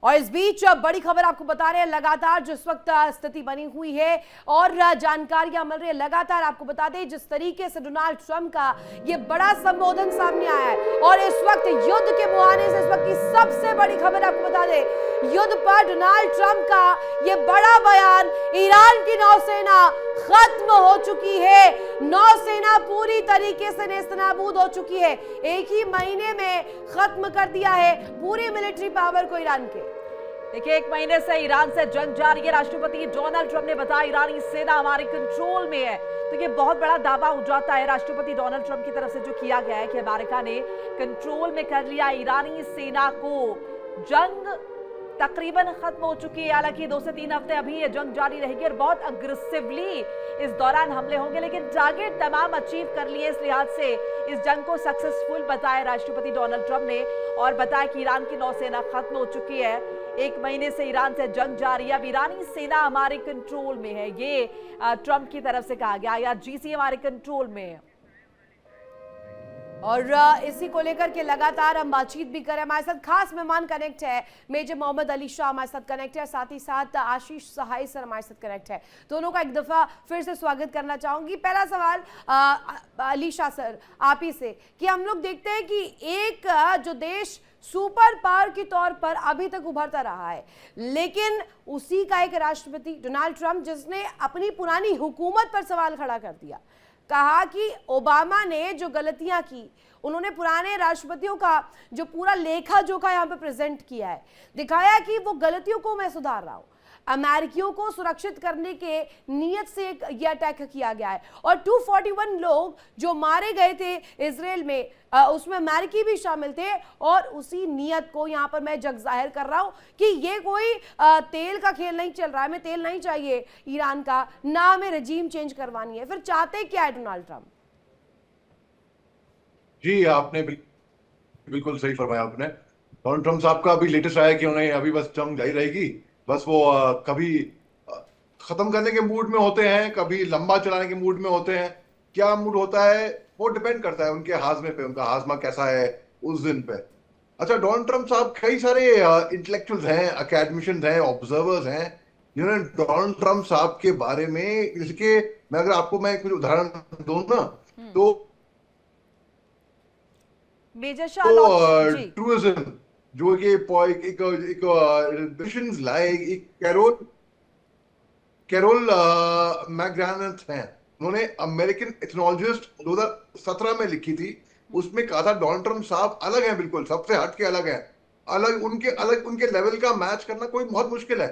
और इस बीच बड़ी खबर आपको बता रहे हैं, लगातार जिस वक्त स्थिति बनी हुई है और जानकारियां मिल रही है, लगातार आपको बता दें जिस तरीके से डोनाल्ड ट्रंप का ये बड़ा संबोधन सामने आया है और इस वक्त युद्ध के मुहाने से इस वक्त की सबसे बड़ी खबर आपको बता दें, युद्ध पर डोनाल्ड ट्रंप का ये बड़ा बयान, ईरान की नौसेना खत्म हो चुकी है, नौसेना पूरी तरीके से नेस्तनाबूद हो चुकी है, एक ही महीने में खत्म कर दिया है पूरी मिलिट्री पावर को ईरान के। देखिए, एक महीने से ईरान से जंग जारी है। राष्ट्रपति डोनाल्ड ट्रंप ने बताया ईरानी सेना हमारे कंट्रोल में है, तो ये बहुत बड़ा दावा हो जाता है राष्ट्रपति डोनाल्ड ट्रंप की तरफ से जो किया गया है कि अमेरिका ने कंट्रोल में कर लिया ईरानी सेना को। जंग तकरीबन खत्म हो चुकी है, हालांकि 2 से 3 हफ्ते अभी ये जंग जारी रहेगी और बहुत अग्रेसिवली इस दौरान हमले होंगे, लेकिन टारगेट तमाम अचीव कर लिए। इस लिहाज से इस जंग को सक्सेसफुल बताया राष्ट्रपति डोनाल्ड ट्रंप ने और बताया कि ईरान की नौसेना खत्म हो चुकी है। 1 महीने से ईरान से जंग जारी है, अब ईरानी सेना हमारे कंट्रोल में है, ये ट्रंप की तरफ से कहा गया, या जीसी हमारे कंट्रोल में है। और इसी को लेकर के लगातार हम बातचीत भी करें, हमारे साथ खास मेहमान कनेक्ट है, मेजर मोहम्मद अली शाह हमारे साथ कनेक्ट है, साथ ही साथ आशीष सहाय सर हमारे साथ कनेक्ट है। दोनों का एक दफा फिर से स्वागत करना चाहूंगी। पहला सवाल अली शाह सर आप ही से कि हम लोग देखते हैं कि एक जो देश सुपर पावर के तौर पर अभी तक उभरता रहा है, लेकिन उसी का एक राष्ट्रपति डोनाल्ड ट्रंप जिसने अपनी पुरानी हुकूमत पर सवाल खड़ा कर दिया, कहा कि ओबामा ने जो गलतियां की, उन्होंने पुराने राष्ट्रपतियों का जो पूरा लेखा जोखा यहाँ पे प्रेजेंट किया है, दिखाया कि वो गलतियों को मैं सुधार रहा हूँ, अमेरिकियों को सुरक्षित करने के नियत से ये अटैक किया गया है। और 241 लोग जो मारे गए थे इजराइल में, उसमें अमेरिकी भी शामिल थे और उसी नियत को यहाँ पर मैं जग जाहिर कर रहा हूँ कि ये कोई तेल का खेल नहीं चल रहा है, हमें तेल नहीं चाहिए ईरान का, ना हमें रजीम चेंज करवानी है। फिर चाहते क्या है डोनाल्ड ट्रंप? जी, आपने बिल्कुल सही फरमाया। आपने डोनाल्ड ट्रंप साहब का अभी लेटेस्ट आया कि उन्हें अभी बस जंग जारी रहेगी, बस वो कभी खत्म करने के मूड में होते हैं, कभी लंबा चलाने के मूड में होते हैं। क्या मूड होता है वो डिपेंड करता है उनके हाजमे पे, उनका हाजमा कैसा है उस दिन पे। अच्छा, डोनाल्ड ट्रंप साहब कई सारे इंटेलेक्चुअल्स हैं, अकेडमिशियंस हैं, ऑब्जर्वर्स हैं जिन्होंने डोनाल्ड ट्रंप साहब के बारे में, जैसे कि मैं अगर आपको मैं कुछ उदाहरण दूं ना, तो मेजर शाह जी, टूरिज्म जो कि एक लाए, एक कैरोल मैकग्रानथ हैं, उन्होंने अमेरिकन एथनोलॉजिस्ट 2017 में लिखी थी, उसमें कहा था डोनाल्ड ट्रंप साहब अलग हैं, बिल्कुल सबसे हट के अलग हैं, अलग उनके लेवल का मैच करना कोई बहुत मुश्किल है।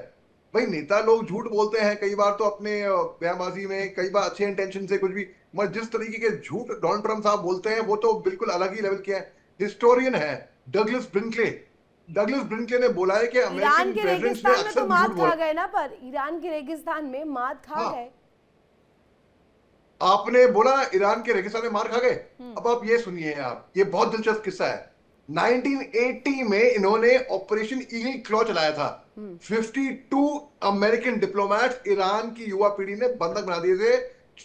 भाई नेता लोग झूठ बोलते हैं कई बार, तो अपने बयानबाजी में कई बार अच्छे इंटेंशन से कुछ भी, मगर जिस तरीके के झूठ डोनाल्ड ट्रंप साहब बोलते हैं वो तो बिल्कुल अलग ही लेवल के हैं। हिस्टोरियन है डगलस ब्रिंकले ने बोला है कि ईरान अमेरिकन के प्रेसिडेंट्स ने रेगिस्तान में अक्सर तो झूठ मात खा बोला। गए ना, पर ईरान के रेगिस्तान में मात खा गए। आपने बोला ईरान के रेगिस्तान में मार खा गए। अब आप ये सुनिए, आप ये बहुत दिलचस्प किस्सा है। 1980 में इन्होंने ऑपरेशन ईगल क्लॉ चलाया था। 52 अमेरिकन डिप्लोमेट्स ईरान की युवा पीढ़ी ने बंधक बना दिए थे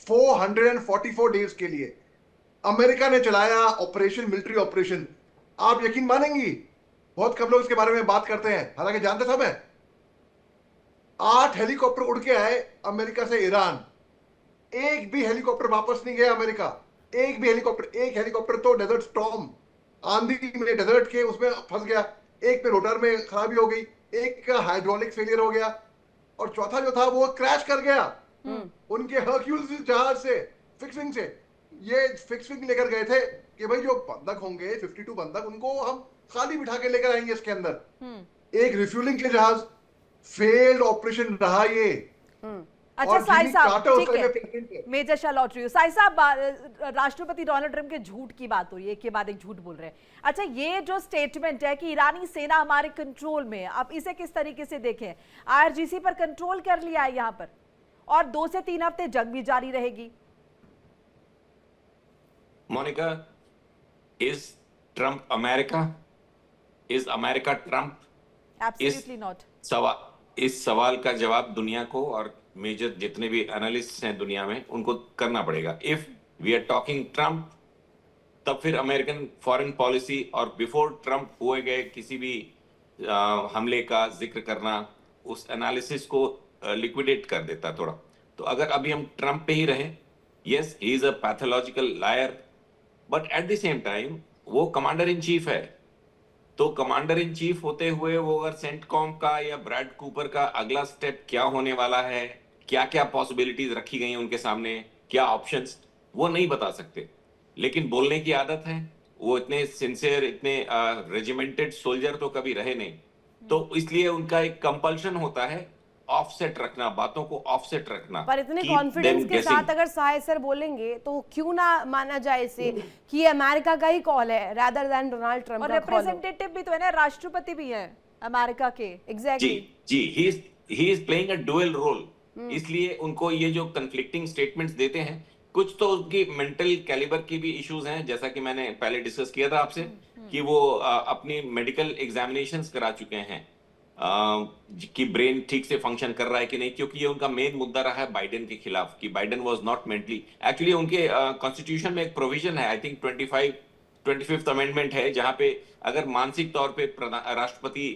444 डेज के लिए। अमेरिका ने चलाया ऑपरेशन, मिलिट्री ऑपरेशन। आप यकीन मानेंगी, बहुत कम लोग इसके बारे में बात करते हैं, हालांकि जानते सब हैं। 8 हेलीकॉप्टर उड़ के आए अमेरिका से ईरान, एक भी हेलीकॉप्टर वापस नहीं गया अमेरिका, एक भी हेलीकॉप्टर। एक हेलीकॉप्टर तो डेजर्ट स्टॉर्म, आंधी में डेजर्ट के उसमें फंस गया, एक पे रोटर में खराबी हो गई, एक का हाइड्रोलिक फेलियर हो गया, और चौथा जो था वो क्रैश कर गया उनके हर्क्यूल्स जहाज से, फिक्सिंग से। ये फिक्सिंग लेकर गए थे कि भाई जो बंधक होंगे 52 बंधक, उनको हम खाली बिठा के लेकर आएंगे इसके अंदर। एक रिफ्यूलिंग के जहाज, फेल्ड ऑपरेशन रहा ये। अच्छा साई साहब, ठीक है, मेजर शाह लौट रही हूँ। साई साहब, राष्ट्रपति डोनाल्ड ट्रंप के झूठ की बात हो रही है, एक के बाद एक झूठ बोल रहे हैं। अच्छा, ये जो स्टेटमेंट है कि ईरानी सेना हमारे कंट्रोल में है, आप इसे किस तरीके से देखें? आईआरजीसी पर कंट्रोल कर लिया है यहाँ पर, और 2 से 3 हफ्ते जंग भी जारी रहेगी। Monika, is Trump America? Is America Trump? Absolutely not. इस सवाल का जवाब दुनिया को और मेजर जितने भी एनालिस्ट हैं दुनिया में उनको करना पड़ेगा। If we are talking Trump, तब फिर अमेरिकन फॉरेन पॉलिसी और बिफोर ट्रंप हुए गए किसी भी हमले का जिक्र करना उस एनालिसिस को लिक्विडेट कर देता थोड़ा। तो अगर अभी हम ट्रंप पे ही रहें, yes he is a pathological liar, but at the same time वो कमांडर इन चीफ है। तो कमांडर इन चीफ होते हुए वो अगर सेंटकॉम का या ब्रैड कूपर का अगला स्टेप क्या होने वाला है, क्या क्या पॉसिबिलिटीज रखी गई हैं उनके सामने, क्या ऑप्शंस, वो नहीं बता सकते। लेकिन बोलने की आदत है, वो इतने सिंसियर, इतने रेजिमेंटेड सोल्जर तो कभी रहे नहीं, तो इसलिए उनका एक कंपल्शन होता है ऑफसेट रखना, बातों को ऑफसेट रखना। पर इतने Keep कॉन्फिडेंस them के guessing। साथ अगर साहे सर बोलेंगे तो क्यों ना माना जाए इसे कि ये अमेरिका का ही कॉल है रादर देन डोनाल्ड ट्रंप और का कॉल। रिप्रेजेंटेटिव भी तो है ना, राष्ट्रपति भी है अमेरिका के। एग्जैक्टली जी he is playing a dual role. इसलिए उनको ये जो कंफ्लिक्टिंग स्टेटमेंट्स देते हैं, कुछ तो उनकी मेंटल कैलिबर की भी इश्यूज हैं, जैसा कि मैंने पहले डिस्कस किया था आपसे कि वो अपनी मेडिकल एग्जामिनेशंस करा चुके हैं कि ब्रेन ठीक से फंक्शन कर रहा है कि नहीं, क्योंकि ये उनका मेन मुद्दा रहा है बाइडेन के खिलाफ कि Biden was not mentally. Actually उनके कॉन्स्टिट्यूशन में एक प्रोविजन है, आई थिंक 25th अमेंडमेंट है, जहां पे अगर मानसिक तौर पे राष्ट्रपति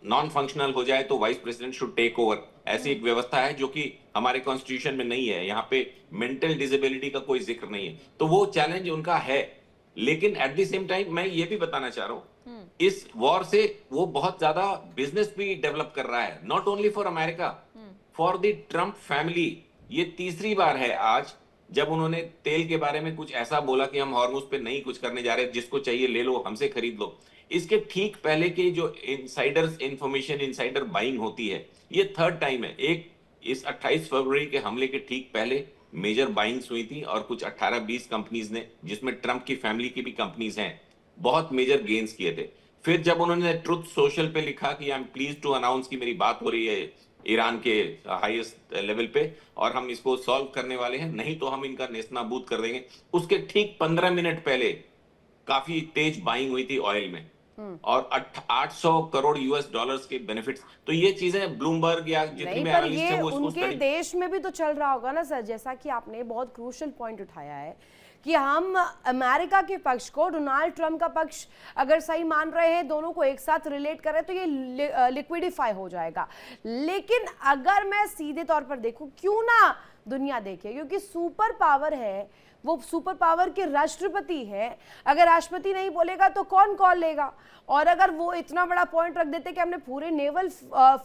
नॉन फंक्शनल हो जाए तो vice president should take over. ऐसी एक व्यवस्था है जो कि हमारे कॉन्स्टिट्यूशन में नहीं है। यहाँ पे मेंटल डिसेबिलिटी का कोई जिक्र नहीं है, तो वो चैलेंज उनका है। लेकिन एट द सेम टाइम मैं ये भी बताना चाह रहा हूँ, इस वॉर से वो बहुत ज्यादा बिजनेस भी डेवलप कर रहा है, not only for America, for the Trump family. ये तीसरी बार है आज जब उन्होंने तेल के बारे में कुछ ऐसा बोला कि हम हॉर्मुज पे नहीं कुछ करने जा रहे, जिसको चाहिए ले लो, हमसे खरीद लो। इसके ठीक पहले के जो इनसाइडर्स इंफॉर्मेशन, इनसाइडर बाइंग होती है, ये थर्ड टाइम है। एक इस 28 फरवरी के हमले के ठीक पहले मेजर बाइंग्स हुई थी और कुछ 18-20 कंपनीज ने, जिसमें ट्रंप की फैमिली की भी कंपनीज हैं, बहुत मेजर गेन्स किए थे। फिर जब उन्होंने ट्रुथ सोशल पे लिखा कि I am please to announce कि मेरी बात हो रही है ईरान के हाईएस्ट लेवल पे और हम इसको सॉल्व करने वाले हैं, नहीं तो हम इनका नेस्तनाबूद कर देंगे, उसके ठीक 15 मिनट पहले काफी तेज बाइंग हुई थी ऑयल में और 800 करोड़ यूएस डॉलर्स के बेनिफिट्स। तो ये चीजें ब्लूमबर्ग या जितनी नहीं, भी पर एनालिस्ट ये हैं वो इसको उनके स्टडी। देश में भी तो चल रहा होगा ना सर, जैसा कि आपने बहुत क्रूशियल पॉइंट उठाया है कि हम अमेरिका के पक्ष को, डोनाल्ड ट्रंप का पक्ष अगर सही मान रहे हैं, दोनों को एक साथ रिलेट कर रहे हैं तो ये लिक्विडिफाई हो जाएगा। लेकिन अगर मैं सीधे तौर पर देखूं, क्यों ना दुनिया देखे, क्योंकि सुपर पावर है, वो सुपर पावर के राष्ट्रपति है, अगर राष्ट्रपति नहीं बोलेगा तो कौन कॉल लेगा। और अगर वो इतना बड़ा पॉइंट रख देते कि हमने पूरे नेवल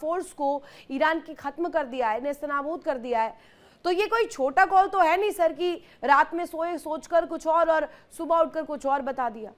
फोर्स को ईरान की खत्म कर दिया है, नेस्तनाबूद कर दिया है, तो ये कोई छोटा कॉल तो है नहीं सर कि रात में सोए सोचकर कुछ और सुबह उठकर कुछ और बता दिया।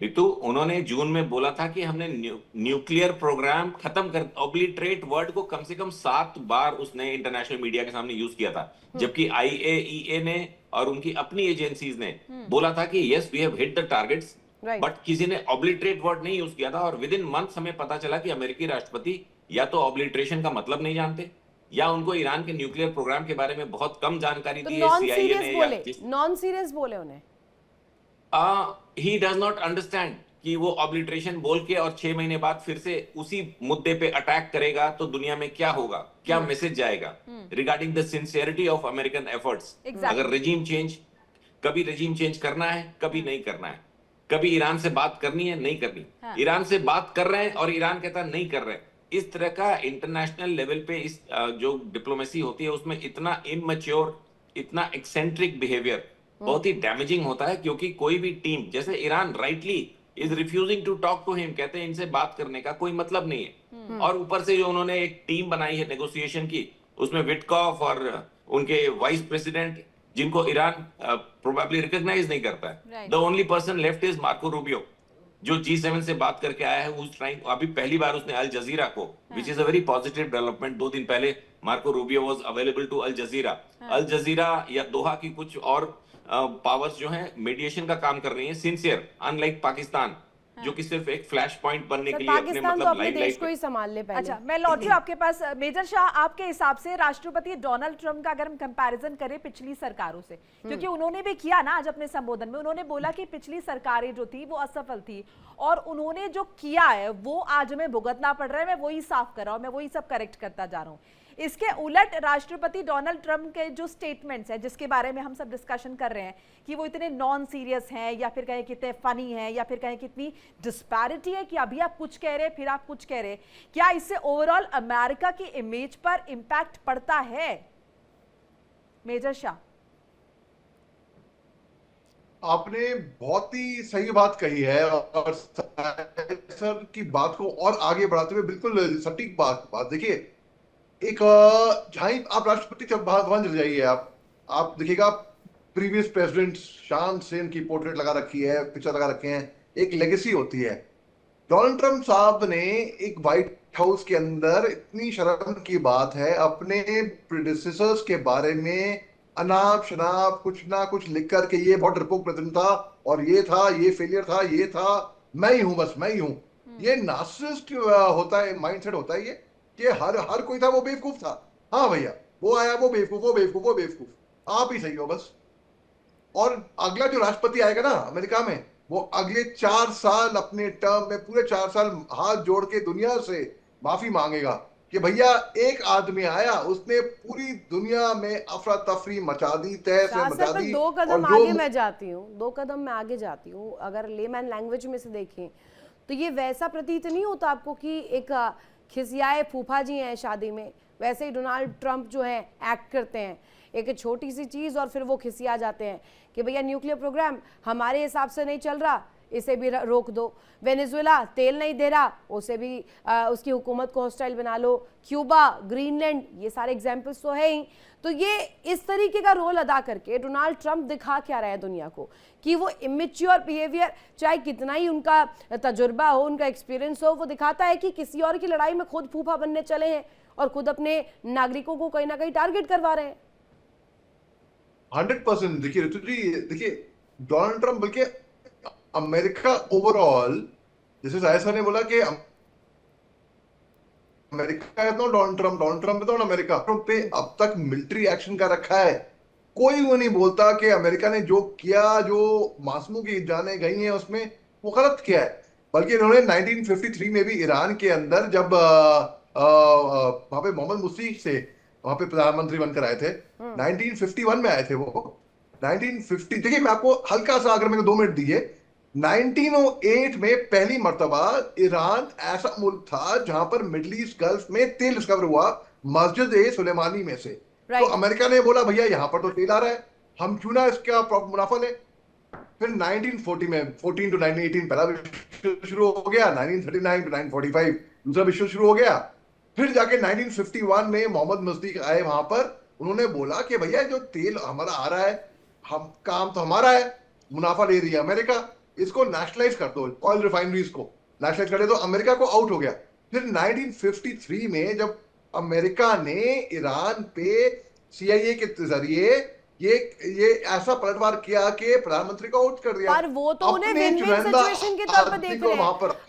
रितु, उन्होंने जून में बोला था कि हमने न्यूक्लियर प्रोग्राम खत्म कर, ऑब्लिटरेट वर्ड को कम से कम 7 बार उसने इंटरनेशनल मीडिया के सामने यूज किया था, जबकि IAEA ने और उनकी अपनी एजेंसीज ने बोला था कि yes we have hit the targets, but किसी ने ऑब्लिटरेट वर्ड नहीं यूज किया था। और विद इन मंथ्स हमें पता चला कि अमेरिकी राष्ट्रपति या तो ऑब्लिटरेशन का मतलब नहीं जानते या उनको ईरान के न्यूक्लियर प्रोग्राम के बारे में बहुत कम जानकारी दी है CIA ने। नॉन सीरियस बोले उन्हें। ही डज नॉट अंडरस्टैंड कि वो ऑब्लिटरेशन बोल के और 6 महीने बाद फिर से उसी मुद्दे पे अटैक करेगा तो दुनिया में क्या होगा, क्या मैसेज जाएगा regarding the sincerity of American efforts. अगर रेजिम चेंज, कभी रेजिम चेंज करना है, कभी नहीं करना है, कभी ईरान से बात करनी है, नहीं करनी, ईरान से बात कर रहे हैं और ईरान कहता है नहीं कर रहे। इस तरह का इंटरनेशनल लेवल पे इस जो डिप्लोमेसी होती है उसमें इतना इमैच्योर, इतना एक्सेंट्रिक बिहेवियर बहुत ही डैमेजिंग होता है। क्योंकि कोई भी टीम, जैसे Iran rightly is refusing to talk to him, कहते हैं इनसे बात करने का कोई मतलब नहीं है। और ऊपर से जो उन्होंने एक टीम बनाई है नेगोशिएशन की, उसमें विटकॉफ और उनके वाइस प्रेसिडेंट, जिनको ईरान प्रोबेबली रिकॉग्नाइज नहीं करता है। The only person left is Marco Rubio, जो G7 से बात करके आया है, अभी पहली बार उसने अल जजीरा को, which is a very positive development. 2 दिन पहले Marco Rubio was available to Al Jazeera. Al Jazeera या दोहा की कुछ और पावर्स जो हैं मीडिएशन का काम कर रही हैं, सिंसियर, अनलाइक पाकिस्तान जो कि सिर्फ एक फ्लैश पॉइंट बनने के लिए अपने मतलब अपने देश को ही संभाल ले पहले। अच्छा, मैं लौट रही हूं आपके पास। मेजर शाह, आपके हिसाब से राष्ट्रपति डोनाल्ड ट्रंप का अगर हम कंपैरिजन करें पिछली सरकारों से, क्योंकि उन्होंने भी किया ना आज अपने संबोधन में, उन्होंने बोला कि पिछली सरकारें जो थी वो असफल थी और उन्होंने जो किया है वो आज हमें भुगतना पड़ रहा है, मैं वही साफ कर रहा हूं, मैं वही सब करेक्ट करता जा रहा हूं। इसके उलट राष्ट्रपति डोनाल्ड ट्रंप के जो स्टेटमेंट्स हैं, जिसके बारे में हम सब डिस्कशन कर रहे हैं कि वो इतने नॉन सीरियस हैं, या फिर कहें कितने फनी हैं, या फिर कहें कितनी डिस्पैरिटी है कि अभी आप कुछ कह रहे फिर आप कुछ कह रहे, क्या इससे ओवरऑल अमेरिका की इमेज पर इंपैक्ट पड़ता है? मेजर शाह, आपने बहुत ही सही बात कही है, और सर की बात को और आगे बढ़ाते हुए बिल्कुल सटीक बात देखिए, एक जहां आप राष्ट्रपति जब भवन चले जाइए, आप देखिएगा प्रीवियस प्रेसिडेंट शान सेन की पोर्ट्रेट लगा रखी है, पिक्चर लगा रखे हैं, एक लेगेसी होती है। डोनाल्ड ट्रंप साहब ने एक व्हाइट हाउस के अंदर, इतनी शर्म की बात है, अपने प्रेडिसेसर्स के बारे में अनाप शनाप कुछ ना कुछ लिख करके, ये बहुत डरपोक प्रेसिडेंट था, और ये था, ये फेलियर था, ये था, मैं ही हूं, बस मैं ही हूं। ये नार्सिसिस्ट होता है, माइंडसेट होता है ये, कि हर कोई था, वो बेवकूफ था। हाँ भैया, वो आया, वो बेवकूफ, वो बेवकूफ, वो बेवकूफ, आप ही सही हो बस। और अगला जो राष्ट्रपति आएगा ना अमेरिका में, वो अगले 4 साल अपने टर्म में, पूरे 4 साल हाथ जोड़ के दुनिया से माफी मांगेगा कि भैया एक आदमी आया, उसने पूरी दुनिया में अफरा तफरी मचा दी, तहस मचा दी। 2 कदम आगे मैं जाती हूँ, 2 कदम मैं आगे जाती हूँ। अगर लेमैन लैंग्वेज में से देखें तो ये वैसा प्रतीत नहीं होता आपको कि एक खिसियाए फूफा जी हैं शादी में, वैसे ही डोनाल्ड ट्रंप जो है एक्ट करते हैं, एक छोटी सी चीज़ और फिर वो खिसिया जाते हैं कि भैया न्यूक्लियर प्रोग्राम हमारे हिसाब से नहीं चल रहा, इसे भी रोक दो। वेनेजुएला तेल नहीं दे रहा, उसे भी उसकी हुकूमत को हॉस्टाइल बना लो। क्यूबा, ग्रीनलैंड, ये सारे एग्जाम्पल्स तो है ही। तो ये इस तरीके का रोल अदा करके डोनाल्ड ट्रंप दिखा क्या रहा है दुनिया को कि वो इमेच्योर बिहेवियर, चाहे कितना ही उनका तजुर्बा हो, उनका एक्सपीरियंस हो, वो दिखाता है कि किसी और की लड़ाई में खुद फूफा बनने चले हैं और खुद अपने नागरिकों को कहीं ना कहीं टारगेट करवा रहे हैं। 100%। देखिए ऋतु जी, देखिए डोनाल्ड ट्रंप, बल्कि अमेरिका ओवरऑल, जैसे साहिर सर ने बोला कि अमेरिका है तो डोनाल्ड ट्रंप है तो अमेरिका। ट्रंप पे अब तक मिलिट्री एक्शन का रखा है, कोई वो नहीं बोलता कि अमेरिका ने जो किया, जो मासूमों की जानें गई हैं उसमें, वो गलत किया है। बल्कि इन्होंने 1953 में भी ईरान के अंदर जब वहां पे मोहम्मद मुर्सी से वहां पे प्रधानमंत्री बनकर आए थे, 1951 में आए थे वो। 1950, देखिए मैं आपको हल्का सा, अगर मेरे को 2 मिनट दीजिए, 1908 में पहली मर्तबा ईरान ऐसा मुल्क था जहां पर मिडिल ईस्ट गल्फ में तेल डिस्कवर हुआ, मस्जिद ए सुलेमानी में से। तो अमेरिका ने बोला भैया यहाँ पर तो तेल आ रहा है, हम क्यों ना इसका मुनाफा लें। फिर 1940 में 14 to 1918 पहला विश्व शुरू हो गया, 1939 to 1945 दूसरा विश्व शुरू हो गया। फिर जाके 1951 में मोहम्मद मुर्सी आए वहां पर, उन्होंने बोला कि भैया जो तेल हमारा आ रहा है, हम काम तो हमारा है, मुनाफा ले रही है अमेरिका, इसको नेशनलाइज कर दो, ऑयल रिफाइनरीज को नेशनलाइज कर दे। तो अमेरिका को आउट हो गया। फिर 1953 में जब अमेरिका ने ईरान पे CIA के जरिए ये ऐसा पलटवार किया कि प्रधानमंत्री को आउट कर दिया। पर वो तो उन्हें विन विन सिचुएशन के तौर पर देख रहे हैं।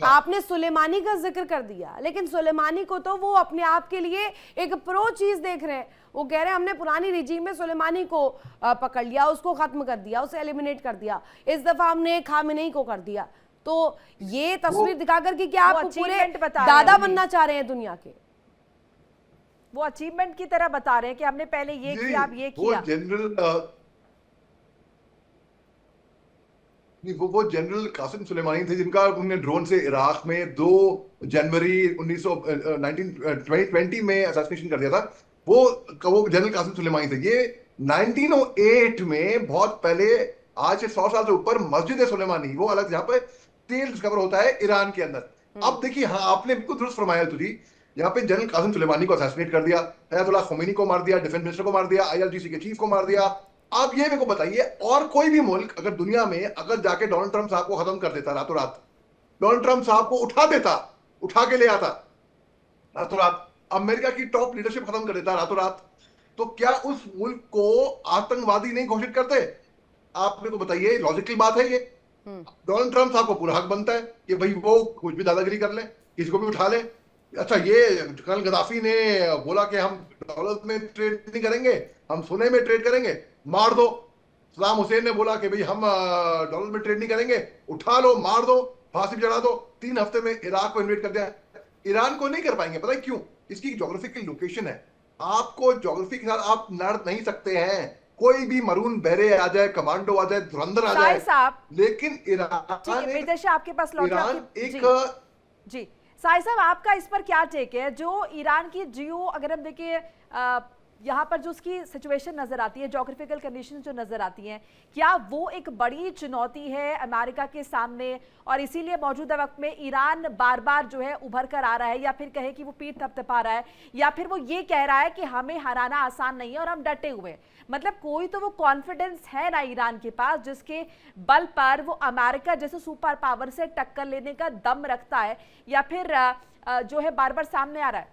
आपने सुलेमानी का जिक्र कर दिया, लेकिन सुलेमानी को तो वो अपने आप के लिए एक प्रो चीज देख रहे हैं। वो कह रहे हैं हमने पुरानी रिजीम में सुलेमानी को पकड़ लिया, उसको खत्म कर दिया, उसे एलिमिनेट कर दिया, इस दफा हमने खामेनेई को कर दिया। तो ये तस्वीर दिखाकर कि क्या आप पूरे दादा बनना चाह रहे हैं दुनिया के, वो अचीवमेंट की तरह बता रहे हैं कि हमने पहले ये किया, अब ये किया। वो जनरल कासिम सुलेमानी थे जिनका उन्होंने ड्रोन से इराक में 2 जनवरी 1920 में असैसिनेशन कर दिया था। वो जनरल कासिम सुलेमानी थे। ये 1908 में बहुत पहले, आज से 100 साल से ऊपर, मस्जिद सुलेमानी, वो अलग, जहां पे तेल डिस्कवर होता है ईरान के अंदर। अब देखिए, हाँ आपने बिल्कुल दुरुस्त फरमाया तुझी, यहाँ पे जनरल कासिम सुलेमानी को असैसिनेट कर दिया, अयतुल्लाह खोमेनी को मार दिया, डिफेंस मिनिस्टर को मार दिया, IRGC के चीफ को मार दिया। आप ये मेरे को बताइए, और कोई भी मुल्क अगर दुनिया में अगर जाके डोनाल्ड ट्रंप साहब को खत्म कर देता रातों रात, डोनाल्ड ट्रंप साहब को उठा देता, उठा के ले आता रातों रात, अमेरिका की टॉप लीडरशिप खत्म कर देता रातों रात, तो क्या उस मुल्क को आतंकवादी नहीं घोषित करते? आप मेरे को बताइए, लॉजिकल बात है ये। डोनाल्ड ट्रंप साहब को पूरा हक बनता है कि भाई वो कुछ भी दादागिरी कर ले, किसी को भी उठा ले। अच्छा, ये कर्नल गद्दाफी ने बोला कि हम डॉलर में ट्रेड नहीं करेंगे, हम सोने में ट्रेड करेंगे, मार दो। सद्दाम हुसैन ने बोला कि भाई हम डॉलर में ट्रेड नहीं करेंगे, उठा लो, मार दो, फांसी चढ़ा दो। 3 हफ्ते में इराक को इन्वेट कर दिया। ईरान को नहीं कर पाएंगे, पता है क्यों? इसकी ज्योग्राफिकल लोकेशन है। आपको ज्योग्राफी के साथ आप लड़ नहीं सकते हैं। कोई भी मरून बेरे आ जाए, कमांडो आ जाए, धुरंधर आ शाहिद जाए, साहब, लेकिन ठीक है, ईरान मेजर शाह आपके पास लौट ईरान जी एक जी साहिब साहब, आपका इस पर क्या टेक है? जो ईरान की जियो, अगर हम देखें यहाँ पर जो उसकी सिचुएशन नजर आती है, जोग्राफिकल कंडीशन जो नजर आती हैं, क्या वो एक बड़ी चुनौती है अमेरिका के सामने, और इसीलिए मौजूदा वक्त में ईरान बार बार जो है उभर कर आ रहा है, या फिर कहे कि वो पीठ थपथपा रहा है, या फिर वो ये कह रहा है कि हमें हराना आसान नहीं है और हम डटे हुए हैं? मतलब कोई तो वो कॉन्फिडेंस है ना ईरान के पास जिसके बल पर वो अमेरिका जैसे सुपर पावर से टक्कर लेने का दम रखता है, या फिर जो है बार बार सामने आ रहा है?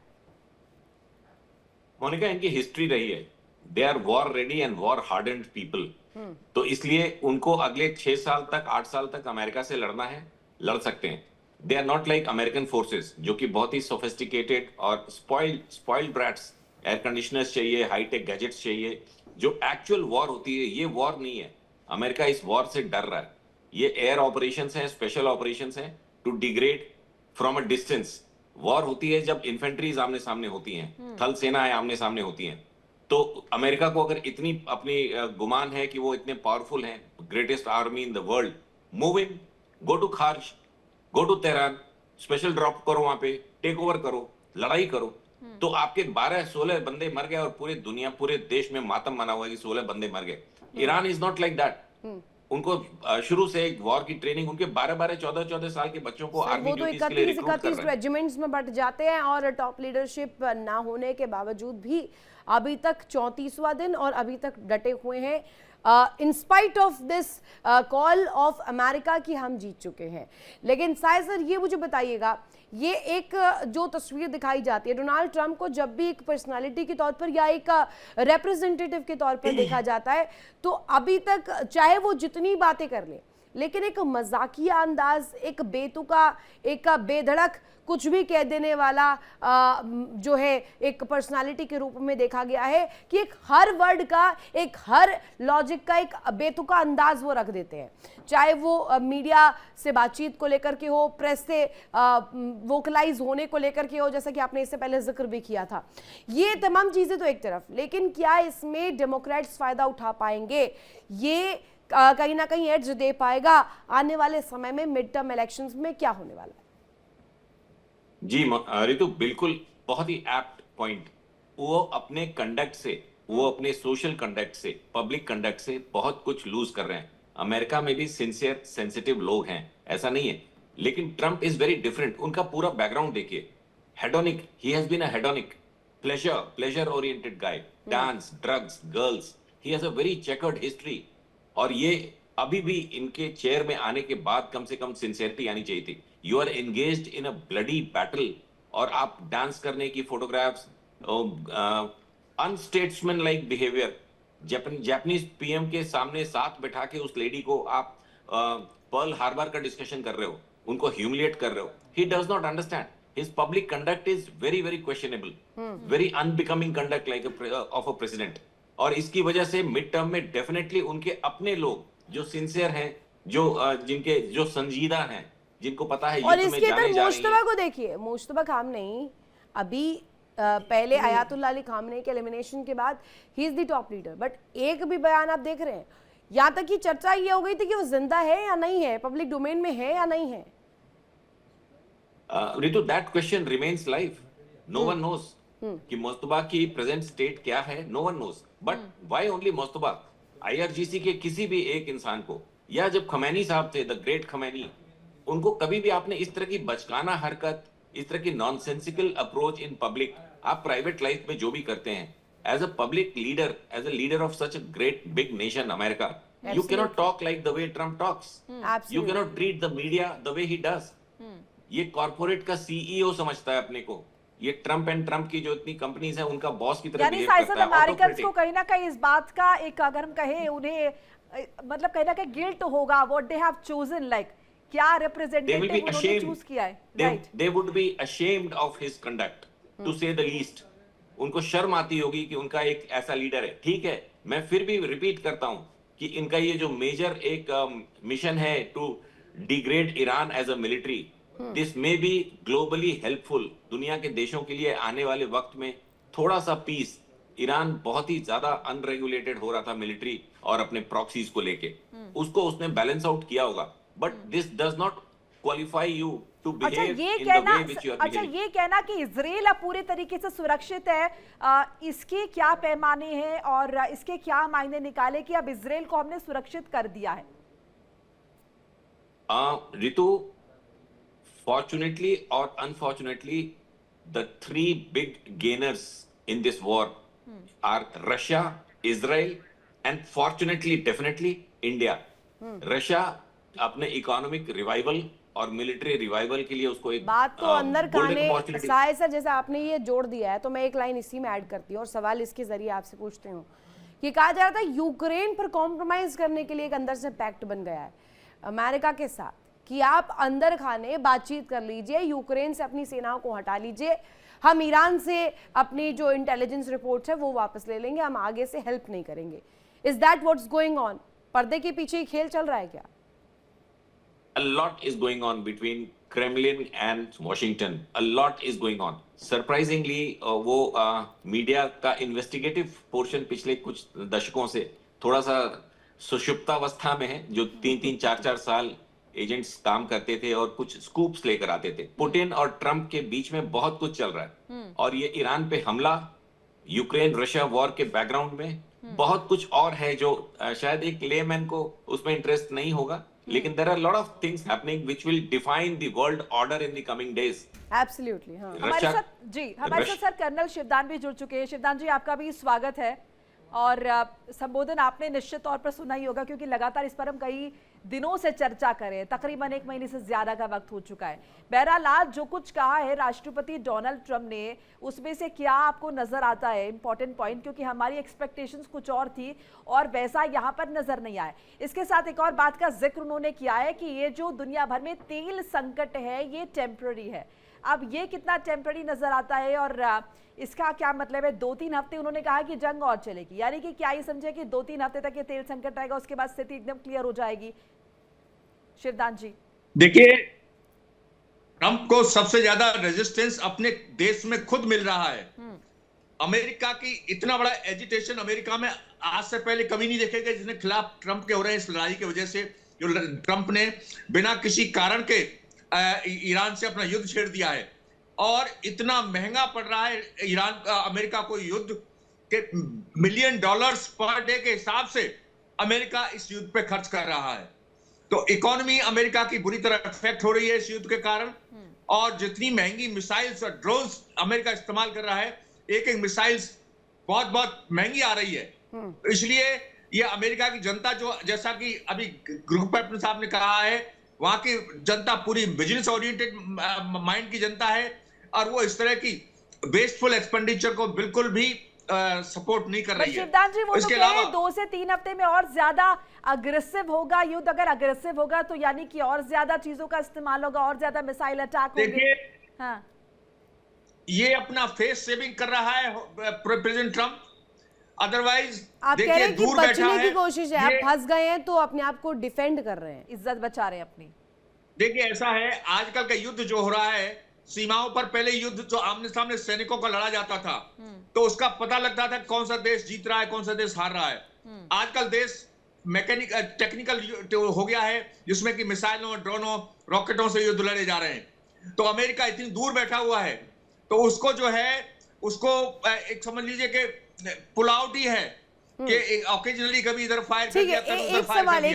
मोनिका, इनकी हिस्ट्री रही है, they are war ready and war hardened people. तो इसलिए उनको अगले 6 साल तक, 8 साल तक अमेरिका से लड़ना है, लड़ सकते हैं। They are not like American forces जो कि बहुत ही सोफिस्टिकेटेड और स्पॉइल्ड ब्रैट्स, एयर कंडीशनर्स चाहिए, हाईटेक गैजेट्स चाहिए। जो एक्चुअल वॉर होती है, ये वॉर नहीं है। अमेरिका इस वॉर से डर रहा है। ये एयर ऑपरेशंस है, स्पेशल ऑपरेशंस है to degrade from a distance. War होती है जब इन्फेंट्रीज आमने सामने होती हैं, थल सेनाएं आमने सामने होती हैं। तो अमेरिका को अगर इतनी अपनी गुमान है कि वो इतने पावरफुल हैं, greatest army in the world, move in, go to Kharg, go to Tehran, special drop करो, वहां पे टेक ओवर करो, लड़ाई करो। तो आपके 12-16 बंदे मर गए और पूरे दुनिया, पूरे देश में मातम मना हुआ है कि 16 बंदे मर गए। Iran is not like that. उनको शुरू से एक वॉर की ट्रेनिंग, उनके 12-12, 14-14 साल के बच्चों को आर्मी वो तो ड्यूटीज के लिए रिक्रूट कर 31 रहे हैं। रेजिमेंट्स में बट जाते हैं, और टॉप लीडरशिप ना होने के बावजूद भी अभी तक 34वां दिन और अभी तक डटे हुए हैं, in spite of this call of America कि हम जीत चुके हैं। लेकिन साहिद सर, ये मुझे बताइएगा, ये एक जो तस्वीर दिखाई जाती है डोनाल्ड ट्रंप को जब भी एक पर्सनालिटी के तौर पर या एक रिप्रेजेंटेटिव के तौर पर देखा जाता है, तो अभी तक चाहे वो जितनी बातें कर ले, लेकिन एक मजाकिया अंदाज, एक बेतुका, एक बेधड़क कुछ भी कह देने वाला जो है एक पर्सनालिटी के रूप में देखा गया है कि एक हर वर्ड का, एक हर लॉजिक का एक बेतुका अंदाज वो रख देते हैं। चाहे वो मीडिया से बातचीत को लेकर के हो, प्रेस से वोकलाइज होने को लेकर के हो, जैसा कि आपने इससे पहले जिक्र भी किया था। ये तमाम चीजें तो एक तरफ, लेकिन क्या इसमें डेमोक्रेट्स फायदा उठा पाएंगे? ये कहीं ना कहीं एड्ज दे पाएगा आने वाले समय में मिड टर्म इलेक्शंस में? क्या होने वाला है? जी रितु, बिल्कुल बहुत ही एप्ट पॉइंट। वो अपने कंडक्ट से, वो अपने सोशल कंडक्ट से, पब्लिक कंडक्ट से बहुत कुछ लूज कर रहे हैं। अमेरिका में भी सिंसियर, सेंसिटिव लोग हैं, ऐसा नहीं है, लेकिन ट्रंप इज वेरी डिफरेंट। उनका पूरा बैकग्राउंड देखिए, hedonic, he has been a hedonic, pleasure oriented guy, dance, drugs, girls, he has a very checkered history. और ये अभी भी इनके चेयर में आने के बाद कम से कम सिंसियरिटी आनी चाहिए थी। You are engaged in a bloody battle, और आप डांस करने की photographs, unstatesmanlike behaviour, Japanese PM के सामने साथ बैठा के उस लेडी को आप पर्ल हार्बर का डिस्कशन कर रहे हो, उनको ह्यूमिलिएट कर रहे हो। He does not understand, his public conduct is very very questionable, very unbecoming conduct like of a president. और इसकी वजह से मिड टर्म में डेफिनेटली उनके अपने लोग जो सिंसियर हैं, जिनके जो संजीदा हैं, जिनको पता है और युद्ध में इसके जाने अंदर जा रही मुश्तबा हैं। को देखिए, मुश्तबा खामनेई अभी पहले आयतुल्ला अली खामनेई के एलिमिनेशन के बाद he is the top leader, but एक भी बयान आप देख रहे हैं, यहाँ तक की चर्चा ये हो गई थी कि वो जिंदा है या नहीं है, पब्लिक डोमेन में है या नहीं है। Ritu, that question remains live. No one knows कि मोस्तफा की प्रेजेंट स्टेट क्या है, no one knows. But why only Mostafa? IRGC के किसी भी एक इंसान को, या जब खमैनी साहब थे, द ग्रेट खमैनी, उनको कभी भी आपने इस तरह की बचकाना हरकत, इस तरह की नॉनसेंसिकल अप्रोच इन पब्लिक, आप प्राइवेट लाइफ में जो भी करते हैं, as a public leader, as a leader of such a great big nation America, you cannot talk like the way Trump talks. You cannot treat the media the way he does. ये corporate का CEO समझता है अपने को। ये Trump and Trump की जो इतनी कंपनीज हैं, उनका बॉस की तरह यानी बिहेव करता है। अमेरिकन्स को कहीं ना कहीं इस बात का एक, अगर हम कहें उन्हें, मतलब कहीं ना कहीं गिल्ट होगा, what they have chosen, like क्या रिप्रेजेंटेटिव उन्होंने चूज किया है, right? They would be ashamed of his conduct, to say the least. उनको शर्म आती होगी कि उनका एक ऐसा लीडर है। ठीक है, मैं फिर भी रिपीट करता हूं कि इनका ये जो मेजर एक मिशन है to degrade Iran as a military, this may be globally helpful, दुनिया के देशों के लिए आने वाले वक्त में थोड़ा सा पीस, ईरान बहुत ही ज्यादा अनरेगुलेटेड हो रहा था मिलिट्री और अपने प्रॉक्सीज को लेके, उसको उसने बैलेंस आउट किया होगा, but this does not qualify you to अच्छा बिहेव ये इन द कहना वे व्हिच यू आर अच्छा बिहेविंग। ये कहना कि इजराइल अब पूरे तरीके से सुरक्षित है, इसके क्या पैमाने हैं और इसके क्या मायने निकाले कि अब इजराइल को हमने सुरक्षित कर दिया है? Ritu, fortunately or unfortunately, the three big gainers in this war are Russia, Israel, and fortunately, definitely, India. Russia अपने इकोनॉमिक रिवाइवल और मिलिट्री रिवाइवल के लिए उसको एक बात तो अंदर golden खाने opportunity। साय सर, जैसे आपने ये जोड़ दिया है तो मैं एक लाइन इसी में ऐड करती हूँ और सवाल इसके जरिए आपसे पूछती हूँ कि कहा जा रहा था यूक्रेन पर कॉम्प्रोमाइज करने के लिए एक अंदर से पैक्ट बन गया है अमेरिका के साथ कि आप अंदर खाने बातचीत कर लीजिए, यूक्रेन से अपनी सेनाओं को हटा लीजिए, हम ईरान से अपनी जो इंटेलिजेंस रिपोर्ट्स है वो वापस ले लेंगे, हम आगे से हेल्प नहीं करेंगे। Is that what's going on? पर्दे के पीछे ही खेल चल रहा है क्या? A lot is going on between Kremlin and Washington. A lot is going on. Surprisingly, वो मीडिया का इन्वेस्टिगेटिव पोर्शन पिछले कुछ दशकों से थोड़ा सा सुषुप्तावस्था में है, जो 3-3, 4-4 साल एजेंट्स काम करते थे और कुछ स्कूप्स लेकर आते थे। पुतिन और ट्रंप के बीच में बहुत कुछ चल रहा है और ये ईरान पे हमला, यूक्रेन रशिया वॉर के बैकग्राउंड में बहुत कुछ और है जो शायद एक लेमैन को उसमें इंटरेस्ट नहीं होगा, लेकिन there are lot of things happening which will define the world order in the coming days. Absolutely. हाँ, हमारे साथ जी हमारे साथ सर कर्नल शिवदान भी जुड़ चुके हैं। शिवदान जी, आपका भी स्वागत है और संबोधन आपने निश्चित तौर पर सुना ही होगा क्योंकि लगातार इस पर हम कई दिनों से चर्चा करें, तकरीबन 1 महीने से ज्यादा का वक्त हो चुका है। बहरहाल आज जो कुछ कहा है राष्ट्रपति डोनाल्ड ट्रंप ने, उसमें से क्या आपको नजर आता है इंपॉर्टेंट पॉइंट? क्योंकि हमारी एक्सपेक्टेशंस कुछ और थी और वैसा यहाँ पर नजर नहीं आया। इसके साथ एक और बात का जिक्र उन्होंने किया है कि ये जो दुनिया भर में तेल संकट है ये टेम्पररी है। अब ये कितना टेम्पररी नजर आता है और इसका क्या मतलब है? 2-3 हफ्ते उन्होंने कहा कि जंग और चलेगी, यानी कि क्या ये समझे कि 2-3 हफ्ते तक ये तेल संकट रहेगा, उसके बाद स्थिति एकदम क्लियर हो जाएगी? शिवदान जी, देखिए, ट्रंप को सबसे ज्यादा रेजिस्टेंस अपने देश में खुद मिल रहा है। अमेरिका की इतना बड़ा एजिटेशन अमेरिका में आज से पहले कभी नहीं देखेगा जिसने खिलाफ ट्रंप के हो रहे हैं। इस लड़ाई की वजह से जो ट्रंप ने बिना किसी कारण के ईरान से अपना युद्ध छेड़ दिया है और इतना महंगा पड़ रहा है ईरान अमेरिका को युद्ध के $1 मिलियन पर डे के हिसाब से अमेरिका इस युद्ध पे खर्च कर रहा है। तो इकोनॉमी अमेरिका की बुरी तरह इफेक्ट हो रही है इस युद्ध के कारण और जितनी महंगी मिसाइल्स और ड्रोन्स अमेरिका इस्तेमाल कर रहा है, एक मिसाइल्स बहुत बहुत महंगी आ रही है। इसलिए ये अमेरिका की जनता, जो जैसा कि अभी गृह साहब ने कहा है, वहां की जनता पूरी बिजनेस ओरिएंटेड माइंड की जनता है और वो इस तरह की वेस्टफुल एक्सपेंडिचर को बिल्कुल भी सपोर्ट नहीं कर रही है। शिवदान जी, वो तो इसके कह रहे हैं अलावा 2 से 3 हफ्ते में और ज्यादा अग्रेसिव होगा युद्ध। अगर अग्रेसिव होगा तो यानी कि और ज्यादा चीजों का इस्तेमाल होगा, और ज्यादा मिसाइल अटैक होंगे। देखिए, हाँ, ये अपना फेस सेविंग कर रहा है प्रेसिडेंट ट्रंप। अदरवाइज आप कह रहे हैं कि बचने की कोशिश है, आप फंस गए हैं तो अपने आप को डिफेंड कर रहे हैं, इज्जत बचा रहे हैं अपनी। देखिए, ऐसा है, आजकल का युद्ध जो हो रहा है सीमाओं पर, पहले युद्ध जो आमने सामने सैनिकों का लड़ा जाता था तो उसका पता लगता था कौन सा देश जीत रहा है, कौन सा देश हार रहा है। आजकल देश टेक्निकल हो गया है जिसमें कि मिसाइलों, ड्रोनों, रॉकेटों से युद्ध लड़े जा रहे हैं। तो अमेरिका इतनी दूर बैठा हुआ है तो उसको जो है उसको एक समझ लीजिए कि पुल आउट ही है कि ऑकेजनली कभी इधर फायर कर दिया, एक सवाल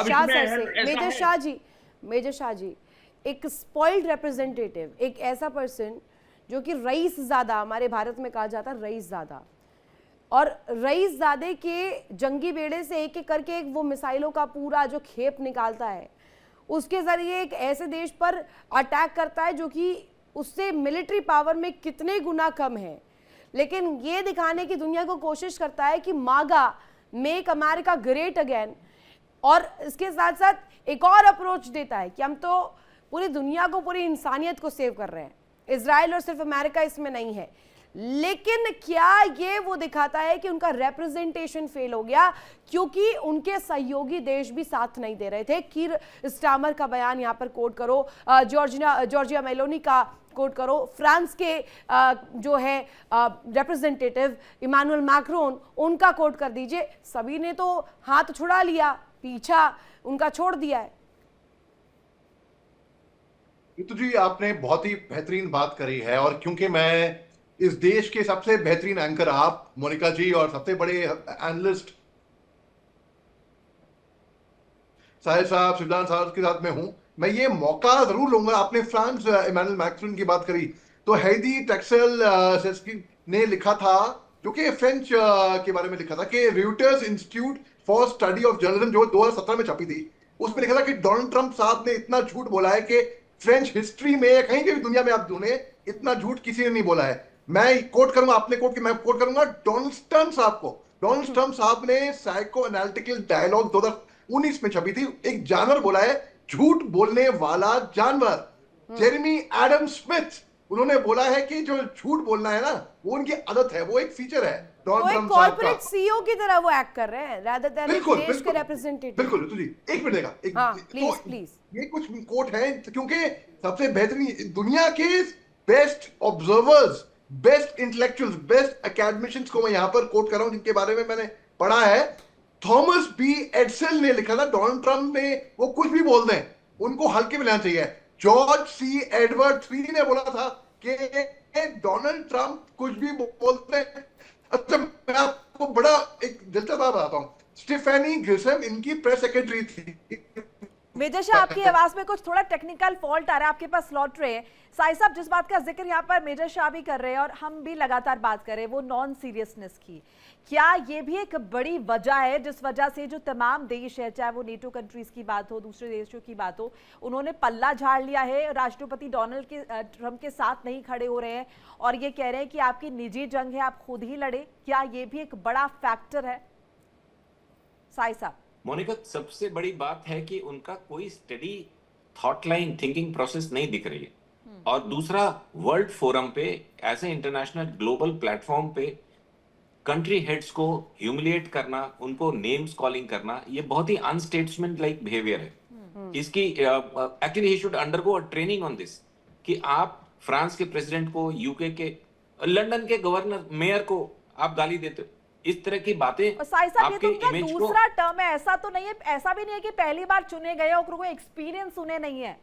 शाह सर से। मेजर शाह जी, एक स्पॉइल्ड रिप्रेजेंटेटिव, एक ऐसा पर्सन जो कि रईस ज़ादा, हमारे भारत में कहा जाता है रईस ज़ादा, और रईस ज़ादे के जंगी बेड़े से एक एक करके एक वो मिसाइलों का पूरा जो खेप निकालता है, उसके ज़रिए एक ऐसे देश पर अटैक करता है जो कि उससे मिलिट्री पावर में कितने गुना कम है, लेकिन ये दिखाने की दुनिया को कोशिश करता है कि मागा, मेक अमेरिका ग्रेट अगेन, और इसके साथ साथ एक और अप्रोच देता है कि हम तो पूरी दुनिया को, पूरी इंसानियत को सेव कर रहे हैं, इजराइल और सिर्फ अमेरिका इसमें नहीं है। लेकिन क्या ये वो दिखाता है कि उनका रिप्रेजेंटेशन फेल हो गया, क्योंकि उनके सहयोगी देश भी साथ नहीं दे रहे थे। कीर स्टारमर का बयान यहाँ पर कोट करो, जॉर्जिया मेलोनी का कोट करो, फ्रांस के जो है रिप्रेजेंटेटिव इमानुएल मैक्रोन, उनका कोट कर दीजिए। सभी ने तो हाथ छुड़ा लिया, पीछा उनका छोड़ दिया है। तो जी आपने बहुत ही बेहतरीन बात करी है, और क्योंकि मैं इस देश के सबसे बेहतरीन एंकर आप मोनिका जी और सबसे बड़े एनालिस्ट साहिल साहब, शिवदान साहब के साथ में हूं, मैं ये मौका जरूर लूंगा। आपने फ्रांस इमानुएल मैक्रोन की बात करी, तो हैदी टेक्सेल ने लिखा था, जो कि फ्रेंच के बारे में लिखा था, कि Reuters institute for study of journalism जो 2017 में छपी थी, उसमें लिखा था कि डोनाल्ड ट्रंप साहब ने इतना झूठ बोला है कि फ्रेंच हिस्ट्री में या कहीं भी दुनिया में आप ढूंढे, इतना झूठ किसी ने नहीं बोला है। मैं कोट करूंगा, आपने कोट की, मैं कोट करूंगा डोनाल्ड ट्रंप साहब को। डोनाल्ड ट्रंप साहब ने साइको एनालिटिकल डायलॉग 2019 में छपी थी, एक जानवर बोला है, झूठ बोलने वाला जानवर, जेरेमी एडम स्मिथ, उन्होंने बोला है कि जो झूठ बोलना है ना, वो उनकी आदत है, वो एक फीचर है तो एक कॉर्पोरेट सीईओ की तरह वो एक्ट कर रहे हैं, रादर देन देश के रिप्रेजेंटेटिव। बिल्कुल जी, एक मिनट देगा, प्लीज ये कुछ कोट हैं, क्योंकि सबसे बेहतरीन दुनिया के best observers, best intellectuals, best academicians को मैं यहां पर कोट कर रहा हूं, जिनके बारे में मैंने पढ़ा है। थॉमस बी एड्सल ने लिखा था, डोनाल्ड ट्रंप ने वो कुछ भी बोल दें, उनको हल्के में लेना चाहिए। जॉर्ज सी एडवर्ड III ने बोला था कि डोनाल्ड ट्रंप कुछ भी बोलते हैं। अच्छा, मैं आपको बड़ा एक दिलचस्प बात बताता हूं, स्टीफेनी ग्रिसम इनकी प्रेस सेक्रेटरी थी। मेजर शाह, आपकी आवाज में कुछ थोड़ा टेक्निकल फॉल्ट आ रहा है, आपके पास लौट रहे हैं। साई साहब, जिस बात का जिक्र यहाँ पर मेजर शाह भी कर रहे हैं और हम भी लगातार बात कर रहे हैं, वो नॉन सीरियसनेस की, क्या ये भी एक बड़ी वजह है जिस वजह से जो तमाम देश है, चाहे वो नेटो कंट्रीज की बात हो, दूसरे देशों की बात हो, उन्होंने पल्ला झाड़ लिया है, राष्ट्रपति डोनाल्ड ट्रंप के साथ नहीं खड़े हो रहे हैं और ये कह रहे हैं कि आपकी निजी जंग है, आप खुद ही लड़े? क्या ये भी एक बड़ा फैक्टर है? साई साहब। मोनिका, सबसे बड़ी बात है कि उनका कोई study thought line, thinking process नहीं दिख रही है। और दूसरा, वर्ल्ड फोरम पे, ऐसे इंटरनेशनल ग्लोबल प्लेटफॉर्म पे कंट्री हेड्स को ह्यूमिलिएट करना, उनको नेम्स कॉलिंग करना, ये बहुत ही अनस्टेट्समैन लाइक बिहेवियर है। इसकी actually he should undergo a training on this, कि आप फ्रांस के प्रेसिडेंट को, यूके के, लंदन के गवर्नर, मेयर को आप गाली देते हो, इस तरह की बातें आपके इमेज को। दूसरा टर्म है, ऐसा तो नहीं है, ऐसा भी नहीं है कि पहली बार चुने गए और कोई एक्सपीरियंस उन्हें नहीं है।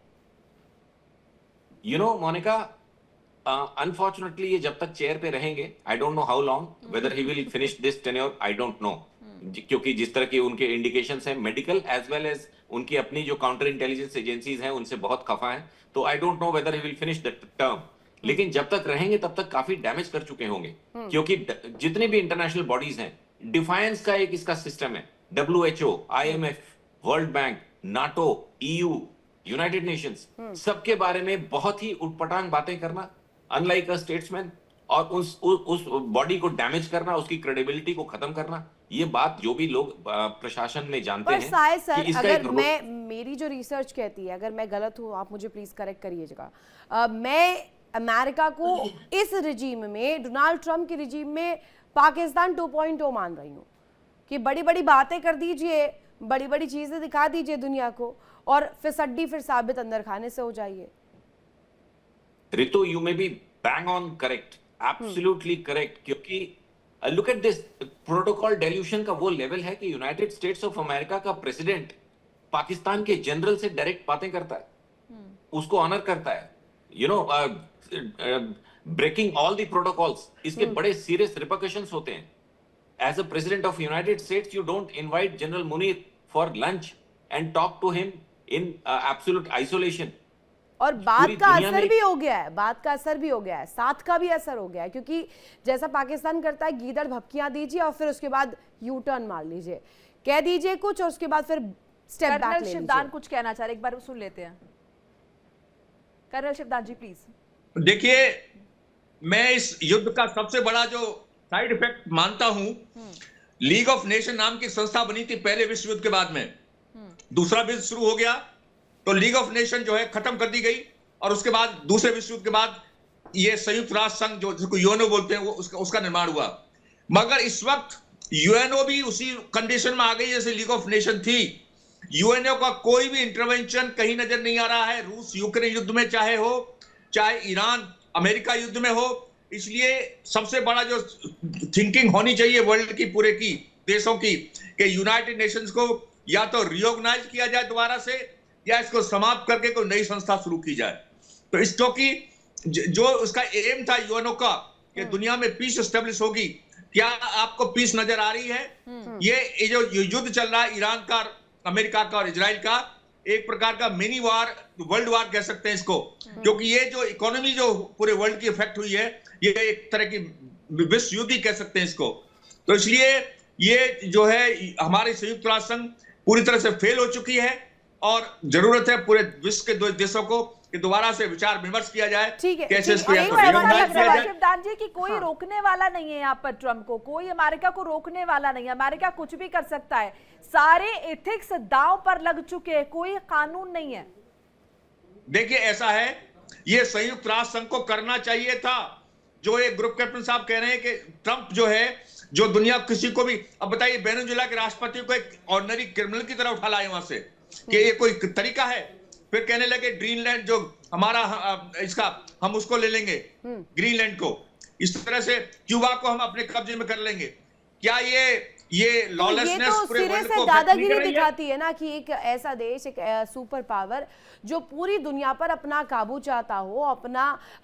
यू नो मोनिका, अनफॉर्चुनेटली ये जब तक चेयर पे रहेंगे, I don't know how long, weather he will finish this tenure, I don't know, क्योंकि जिस तरह की उनके इंडिकेशंस हैं, मेडिकल एज वेल एज उनकी अपनी जो काउंटर इंटेलिजेंस एजेंसीज हैं, उनसे बहुत खफा हैं, तो I don't know whether he will finish the term. लेकिन जब तक रहेंगे तब तक काफी डैमेज कर चुके होंगे, क्योंकि जितने भी इंटरनेशनल बॉडीज हैं, डिफायंस का एक इसका सिस्टम है, WHO, IMF, world bank, NATO, EU, United Nations, सबके बारे में बहुत ही उटपटांग बातें करना, अनलाइक अ स्टेट्समैन, और उस बॉडी को डैमेज करना, उसकी क्रेडिबिलिटी को खत्म करना, ये बात जो भी लोग प्रशासन में जानते हैं। साहिल सर, अगर मेरी जो रिसर्च कहती है, अगर मैं गलत हूं आप मुझे प्लीज करेक्ट करिएगा, मैं अमेरिका को इस रिजीम में, डोनाल्ड ट्रंप के रिजीम में पाकिस्तान 2.0 मान रही हूँ, कि बड़ी बड़ी बातें कर दीजिए, बड़ी बड़ी चीजें दिखा दीजिए दुनिया को, और फिर सड्डी फिर साबित अंदर खाने से हो जाइए। Ritu, you may be bang on correct, absolutely correct, क्योंकि look at this protocol delusion का वो लेवल है कि यूनाइटेड स्टेट्स ऑफ अमेरिका का प्रेसिडेंट पाकिस्तान के जनरल से डायरेक्ट बातें करता है, उसको ऑनर करता है, you know, breaking all the protocols. इसके बड़े सीरियस रिपरकशंस होते हैं। As a president of United States, you don't invite general Munir for lunch and talk to him in absolute isolation. और बात का असर भी हो गया है, बात का असर भी हो गया है, साथ का भी असर हो गया है, क्योंकि जैसा पाकिस्तान करता है, गीदड़ भपकियां दीजिए और फिर उसके बाद यू टर्न मार लीजिए, कह दीजिए कुछ और उसके बाद फिर स्टेप बैक ले लीजिए। शिवदान कुछ कहना चाह रहे, एक बार सुन लेते हैं। Colonel Shivdan ji please. देखिए, मैं इस युद्ध का सबसे बड़ा जो साइड इफेक्ट मानता हूं, लीग ऑफ नेशन नाम की संस्था बनी थी पहले विश्व युद्ध के बाद में, दूसरा विश्व शुरू हो गया तो लीग ऑफ नेशन जो है खत्म कर दी गई, और उसके बाद दूसरे विश्व युद्ध के बाद ये संयुक्त राष्ट्र संघ जो जिसको यूएनओ बोलते हैं वो उसका निर्माण हुआ। मगर इस वक्त यूएनओ भी उसी कंडीशन में आ गई जैसे लीग ऑफ नेशन थी। यूएनओ का कोई भी इंटरवेंशन कहीं नजर नहीं आ रहा है। रूस यूक्रेन युद्ध में चाहे हो, चाहे ईरान अमेरिका युद्ध में हो। इसलिए सबसे बड़ा जो थिंकिंग होनी चाहिए वर्ल्ड की पूरे की देशों की कि यूनाइटेड नेशंस को या तो रिऑर्गेनाइज किया जाए दोबारा से या इसको समाप्त करके कोई नई संस्था शुरू की जाए। तो इस की जो उसका एम था यूएनओ का कि दुनिया में पीस एस्टेब्लिश होगी, क्या आपको पीस नजर आ रही है? ये जो युद्ध चल रहा है ईरान का, अमेरिका का और इजराइल का, एक प्रकार का मिनी वार, वर्ल्ड वार कह सकते हैं इसको, क्योंकि ये जो इकोनॉमी जो पूरे वर्ल्ड की इफेक्ट हुई है, ये एक तरह की विश्व युद्ध ही कह सकते हैं इसको। तो इसलिए ये जो है हमारे संयुक्त राष्ट्र संघ पूरी तरह से फेल हो चुकी है और जरूरत है पूरे विश्व के दो देशों को कि दोबारा से विचार विमर्श किया जाए। ठीक है, कैसे इसको ठीक या है, तो नहीं, reorganize किया जाए। शिवदान जी की कोई हाँ। रोकने वाला नहीं है यहाँ पर ट्रम्प को, कोई अमेरिका को रोकने वाला नहीं है। अमेरिका कुछ भी कर सकता है, सारे एथिक्स दांव पर लग चुके हैं, कोई कानून नहीं है। देखिए ऐसा है, ये संयुक्त राष्ट्र संघ को करना चाहिए था। जो ये ग्रुप कैप्टन साहब कह रहे हैं कि ट्रंप जो है, जो दुनिया किसी को भी, अब बताइए वेनेजुएला के राष्ट्रपति को एक ऑर्डिनरी क्रिमिनल की तरह उठा लाए वहां से, कि ये कोई तरीका है? फिर कहने लगे ग्रीनलैंड जो हमारा इसका हम उसको ले लेंगे, ग्रीनलैंड को, इस तरह से क्यूबा को हम अपने कब्जे में कर लेंगे। क्या ये लॉलेसनेस ये तो पूरे सिरे वर्ल्ड से को दादागिरी दिखाती है ना कि एक ऐसा देश, एक सुपर पावर जो पूरी दुनिया पर अपना काबू चाहता हो,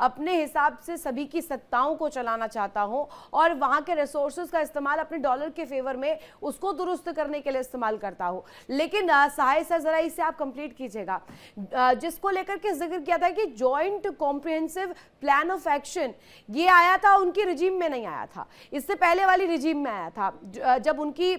अपने हिसाब से सभी की सत्ताओं को चलाना चाहता हो और वहां के रिसोर्सेज का इस्तेमाल अपने डॉलर के फेवर में उसको दुरुस्त करने के लिए इस्तेमाल करता हो। लेकिन सहाय सर जरा इसे आप कंप्लीट कीजिएगा, जिसको लेकर के जिक्र किया था कि joint comprehensive plan of action, ये आया था उनकी रिजीम में, नहीं आया था, इससे पहले वाली रिजीम में आया था। जब उनकी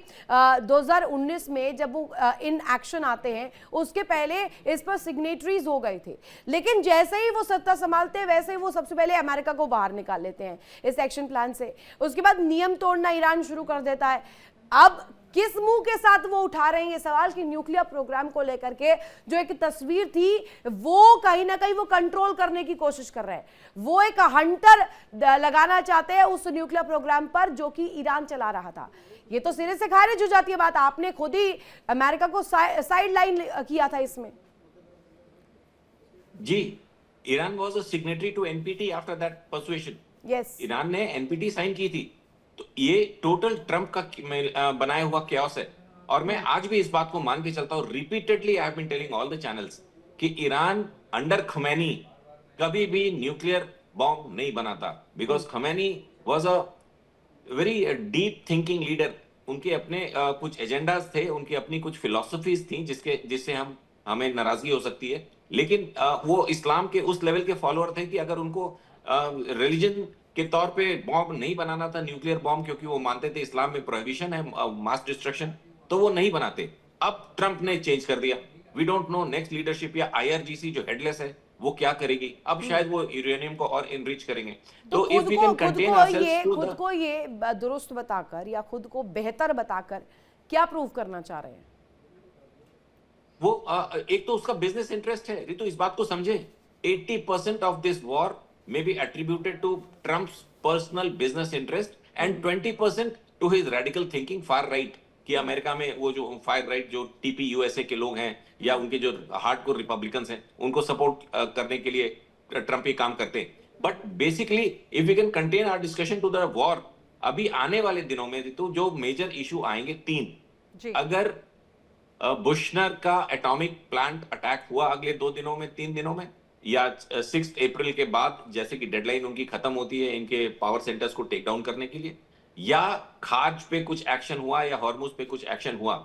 2019 में जब वो इन एक्शन आते हैं, उसके पहले इस पर सिग्नेटरीज हो गए थे, लेकिन जैसे ही वो सत्ता संभालते हैं वैसे ही वो सबसे पहले अमेरिका को बाहर निकाल लेते हैं इस एक्शन प्लान से। उसके बाद नियम तोड़ना ईरान शुरू कर देता है। अब किस मुंह के साथ वो उठा रहे हैं ये सवाल कि न्यूक्लियर प्रोग्राम को लेकर के जो एक तस्वीर थी वो कहीं ना कहीं वो कंट्रोल करने की कोशिश कर रहे हैं। वो एक हंटर लगाना चाहते हैं उस न्यूक्लियर प्रोग्राम पर जो कि ईरान चला रहा था। ये तो सिरे से खारिज हो जाती है बात, आपने खुद ही अमेरिका को साइड लाइन किया था इसमें। जी, Iran was a signatory to NPT after that persuasion. Yes, Iran ने एनपीटी साइन की थी। तो ये टोटल ट्रंप का बनाया हुआ क्यास है। और मैं आज भी इस बात को मान के चलता हूं, repeatedly I have been telling all the channels कि ईरान अंडर खमैनी कभी भी न्यूक्लियर बॉम्ब नहीं बनाता, because Khamenei was a very deep thinking leader. उनके अपने कुछ एजेंडाज थे, उनकी अपनी कुछ फिलोसफीज थी जिससे हमें नाराजगी हो सकती है, लेकिन वो इस्लाम के उस लेवल के फॉलोअर थे कि अगर उनको रिलीजन के तौर पे बॉम्ब नहीं बनाना था, न्यूक्लियर बॉम्ब, क्योंकि वो मानते थे इस्लाम में प्रोहिबिशन है मास डिस्ट्रक्शन, तो वो नहीं बनाते। अब ट्रंप ने चेंज कर दिया। We don't know next leadership या आईआरजीसी जो हेडलेस है वो क्या करेगी। अब शायद वो यूरेनियम को और इनरिच करेंगे। तो if we can contain ourselves खुद को ये दुरुस्त बताकर या खुद को बेहतर बताकर क्या प्रूव करना चाह रहे हैं? वो एक तो उसका बिजनेस इंटरेस्ट है। रितु इस बात को समझे, 80% of this war may be attributed to Trump's personal business interest and 20% to his radical thinking far right, कि अमेरिका में वो जो फार राइट जो टीपी यूएसए के लोग हैं या उनके जो हार्डकोर रिपब्लिकन्स हैं उनको सपोर्ट करने के लिए ट्रंप ये काम करते हैं। But basically if we can contain our discussion to the war, अभी आने वाले दिनों में तो जो मेजर इशू आएंगे 3, अगर बुशनर का एटॉमिक प्लांट अटैक हुआ अगले 2 दिनों में, 3 दिनों में, या 6 अप्रैल के बाद जैसे कि डेडलाइन उनकी खत्म होती है इनके पावर सेंटर्स को टेक डाउन करने के लिए, या खार्ज पे कुछ एक्शन हुआ या हॉर्मुज पे कुछ एक्शन हुआ,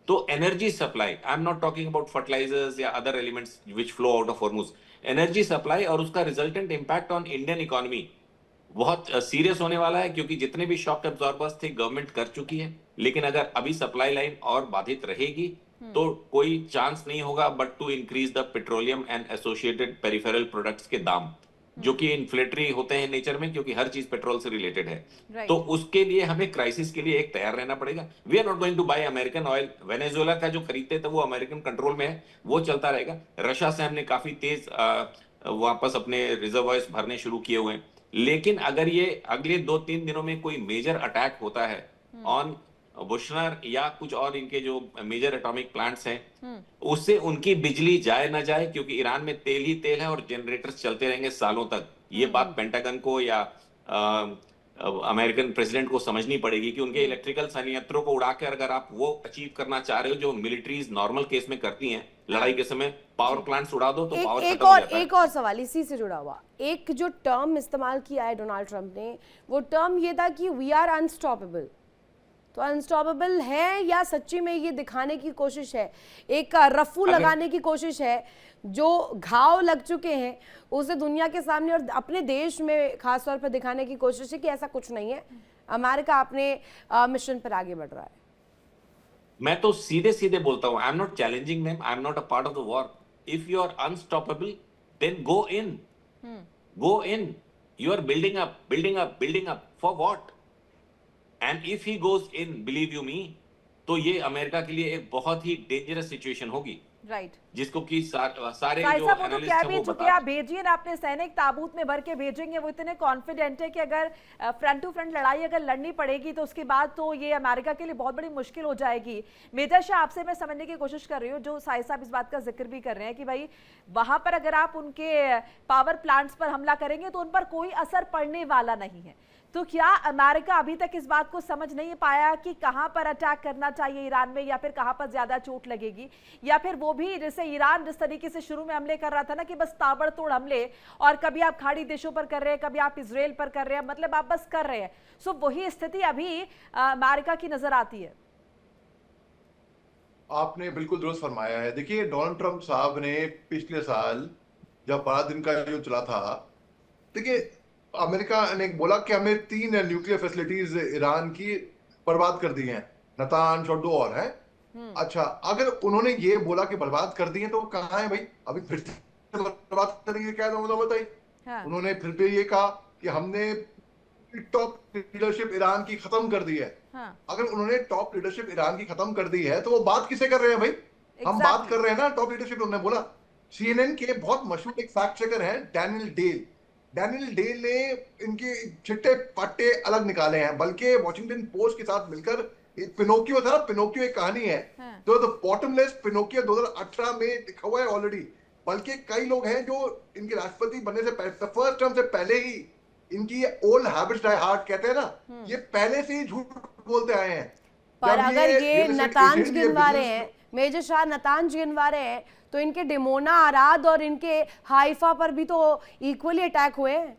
तो energy supply, I am not talking about fertilisers या other elements which flow out of Hormuz, energy supply और उसका resultant impact on Indian economy बहुत सीरियस होने वाला है। क्योंकि जितने भी शॉक एब्जॉर्बर्स थे गवर्नमेंट कर चुकी है, लेकिन अगर अभी सप्लाई लाइन और बाधित रहेगी तो कोई चांस नहीं होगा but to increase the petroleum and associated peripheral products के दाम, जो कि इन्फ्लेटरी होते हैं नेचर में, क्योंकि हर चीज पेट्रोल से रिलेटेड है। तो उसके लिए हमें क्राइसिस के लिए एक तैयार रहना पड़ेगा। We are not going to buy American oil. Venezuela का जो खरीदते थे वो अमेरिकन कंट्रोल में है, वो चलता रहेगा। रशिया से हमने काफी तेज वापस अपने रिजर्वॉयर्स भरने शुरू किए हुए हैं। लेकिन अगर ये अगले 2-3 दिनों में कोई मेजर अटैक होता है ऑन बुशनर या कुछ और इनके जो मेजर एटॉमिक प्लांट्स हैं, उससे उनकी बिजली जाए ना जाए, क्योंकि ईरान में तेल ही तेल है और जनरेटर्स चलते रहेंगे सालों तक। ये बात पेंटागन को या अमेरिकन प्रेसिडेंट को समझनी पड़ेगी कि उनके इलेक्ट्रिकल संयंत्रों को उड़ाकर अगर आप वो अचीव करना चाह रहे हो जो मिलिट्रीज नॉर्मल केस में करती हैं लड़ाई के समय, पावर प्लांट्स उड़ा दो तो पावर खत्म हो जाता है। एक और सवाल इसी से जुड़ा हुआ, एक जो टर्म इस्तेमाल किया है डोनाल्ड ट्रंप ने, वो टर्म ये था कि वी आर अनस्टॉपेबल। तो अनस्टॉपेबल है या सच्ची में ये दिखाने की कोशिश है, एक रफू लगाने की कोशिश है, जो घाव लग चुके हैं उसे दुनिया के सामने और अपने देश में खास तौर पर दिखाने की कोशिश है कि ऐसा कुछ नहीं है, अमेरिका अपने मिशन पर आगे बढ़ रहा है। मैं तो सीधे सीधे बोलता हूं, I am not challenging them, I am not a part of the war. If you are unstoppable then go in, you are building up for what? And if he goes in, believe you me, तो ये America के लिए एक बहुत ही dangerous situation होगी, right, जिसको कि सारे जो वो तो क्या भी एनालिस्ट चुके, आप भेजिए ना अपने सैनिक ताबूत में भर के भेजेंगे, वो इतने कॉन्फिडेंट है कि अगर फ्रंट टू फ्रंट लड़ाई अगर लड़नी पड़ेगी तो उसके बाद तो ये अमेरिका के लिए बहुत बड़ी मुश्किल हो जाएगी। मेजर शाह, आपसे मैं समझने की कोशिश कर रही हूँ, जो साहिब साहब इस बात का जिक्र भी कर रहे हैं कि भाई वहां पर अगर आप उनके पावर प्लांट्स पर हमला करेंगे तो उन पर कोई असर पड़ने वाला नहीं है, तो क्या अमेरिका अभी तक इस बात को समझ नहीं पाया कि कहां पर अटैक करना चाहिए ईरान में, या फिर कहां पर ज्यादा चोट लगेगी, या फिर वो भी जैसे ईरान जिस तरीके से शुरू में हमले कर रहा था ना कि बस ताबड़तोड़ हमले, और कभी आप खाड़ी देशों पर कर रहे हैं, कभी आप इजराइल पर कर रहे हैं, मतलब आप बस कर रहे हैं, सो वही स्थिति अभी अमेरिका की नजर आती है। आपने बिल्कुल दुरुस्त फरमाया है। देखिए, डोनाल्ड ट्रंप साहब ने पिछले साल जब 12 दिन का युद्ध चला था, देखिए अमेरिका ने बोला कि हमें 3 न्यूक्लियर फैसिलिटीज ईरान की बर्बाद कर दी हैं, नतान्ज और 2 और हैं। अच्छा, अगर उन्होंने ये बोला कि बर्बाद कर दी हैं तो कहाँ है भाई? अभी फिर से बर्बाद करेंगे क्या? बताइए। हाँ। उन्होंने फिर भी ये कहा कि हमने टॉप लीडरशिप ईरान की खत्म कर दी है। हाँ। अगर उन्होंने टॉप लीडरशिप ईरान की खत्म कर दी है तो वो बात किसे कर रहे हैं भाई? हम बात कर रहे हैं ना टॉप लीडरशिप। उन्होंने बोला, CNN के बहुत मशहूर एक फैक्ट चेकर हैं डैनियल डेल ने इनके चिट्टे पट्टे अलग निकाले हैं, बल्कि वॉशिंगटन पोस्ट के साथ मिलकर पिनोकियो था ना, पिनोकियो एक कहानी है, तो द बॉटमलेस पिनोकियो 2018 में लिखा हुआ है ऑलरेडी। बल्कि कई लोग हैं जो इनके राष्ट्रपति बनने से फर्स्ट टर्म से पहले ही इनकी ओल्ड हैबिट्स डाई हार्ड कहते हैं ना, ये पहले से ही झूठ बोलते आए हैं। पर अगर ये नतान्ज गिनवा रहे हैं, मेजर शाह नतान्ज गिनवा रहे हैं, तो इनके डिमोना, आराद और इनके हाइफा पर भी तो इक्वली अटैक हुए हैं।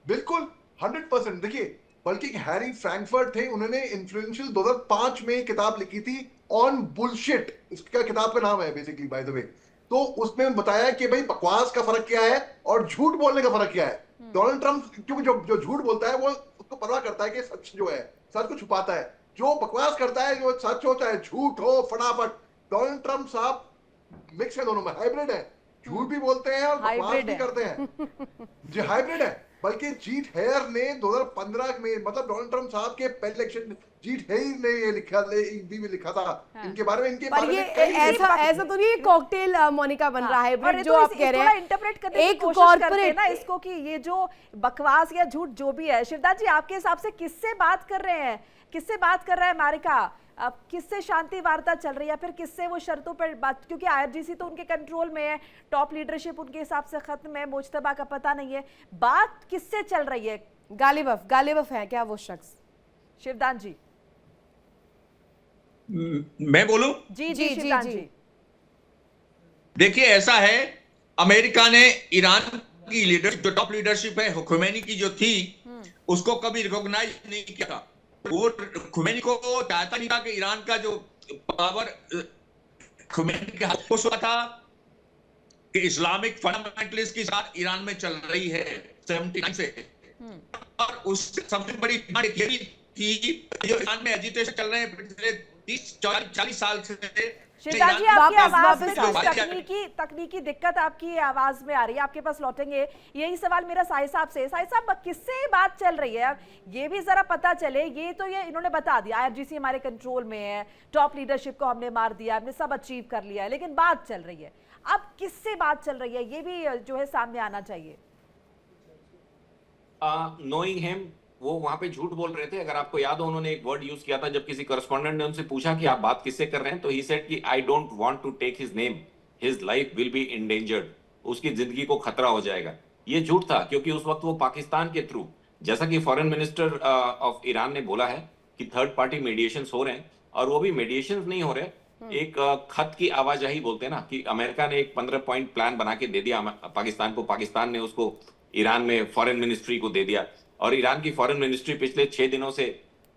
बिल्कुल 100%। देखिए, बल्कि हैरी फ्रैंकफर्ट थे, उन्होंने इन्फ्लुएंशियल 2005 में किताब लिखी थी ऑन बुलशिट, इसका किताब का नाम है बेसिकली बाय द वे। तो उसमें बताया कि भाई बकवास का फर्क क्या है और झूठ बोलने का फर्क क्या है। डोनाल्ड ट्रंप क्योंकि जो झूठ बोलता है वो उसको परवाह करता है कि सच जो है, सच को छुपाता है। जो बकवास करता है, जो सच होता है, झूठ हो फटाफट। डोनाल्ड ट्रंप साहब मिक्स है, दोनों में हाइब्रिड है, झूठ भी बोलते हैं और बकवास भी करते हैं। जी हाइब्रिड है। बल्कि जीट हेयर ने 2015 में, मतलब डोनाल्ड ट्रंप साहब के पहले इलेक्शन, जीट हेयर ने ये लिखा था इनके बारे में। इनके बारे में ऐसा तो नहीं कॉकटेल मोनिका बन रहा है जो आप कह रहे हैं, इंटरप्रेट करने की कोशिश करते हैं ना इसको कि ये जो बकवास या झूठ जो भी है। शिवदास जी, आपके हिसाब से किससे बात कर रहे हैं, किससे बात कर रहा है अमेरिका? अब किससे शांति वार्ता चल रही है, फिर किससे वो शर्तों पर बात? क्योंकि IRGC तो उनके कंट्रोल में है, टॉप लीडरशिप उनके हिसाब से खत्म है, मुज्तबा का पता नहीं है, बात किससे चल रही है? गालिबफ है क्या वो शख्स? शिवदान जी, मैं बोलूं? जी शिवदान जी। देखिए, ऐसा है, अमेरिका ने ईरान की लीडरशिप, जो टॉप लीडरशिप है खुमैनी की जो थी, उसको कभी रिकॉग्नाइज नहीं किया था। वो खुमैनी को चाहता नहीं था कि ईरान का जो पावर खुमैनी के हाथ में था कि इस्लामिक फंडामेंटलिस्ट के साथ ईरान में चल रही है 79 से, और उससे सबसे बड़ी डिमांड ये थी जो ईरान में एजिटेशन चल रहे हैं पिछले 30-40 साल से। शिवदास जी, आपकी आवाज में कुछ तकनीकी दिक्कत आपकी आवाज में आ रही है, आपके पास लौटेंगे। यही सवाल मेरा साहिब साहब से। साहिब साहब, किससे बात चल रही है? ये भी जरा पता चले। ये तो ये इन्होंने बता दिया IRGC हमारे कंट्रोल में है, टॉप लीडरशिप को हमने मार दिया, हमने सब अचीव कर लिया है, लेकिन बात चल रही है। अब किससे बात चल रही है, ये भी जो है सामने आना चाहिए। नोइंग हिम, वो वहां पे झूठ बोल रहे थे। अगर आपको याद हो, उन्होंने एक वर्ड यूज किया था जब किसी करस्पॉन्डेंट ने उनसे पूछा कि आप बात किससे कर रहे हैं, तो ही सेड कि I don't want to take his name, his life will be endangered, उसकी जिंदगी को खतरा हो जाएगा। ये झूठ था, क्योंकि उस वक्त वो पाकिस्तान के थ्रू, जैसा कि फॉरेन मिनिस्टर ऑफ ईरान ने बोला है कि थर्ड पार्टी मेडिएशन हो रहे हैं, और वो भी मेडिएशन नहीं हो रहे, एक खत की आवाजाही बोलते हैं ना, कि अमेरिका ने एक 15 पॉइंट प्लान बना के दे दिया पाकिस्तान को, पाकिस्तान ने उसको ईरान में फॉरेन मिनिस्ट्री को दे दिया, और ईरान की फॉरेन मिनिस्ट्री पिछले 6 दिनों से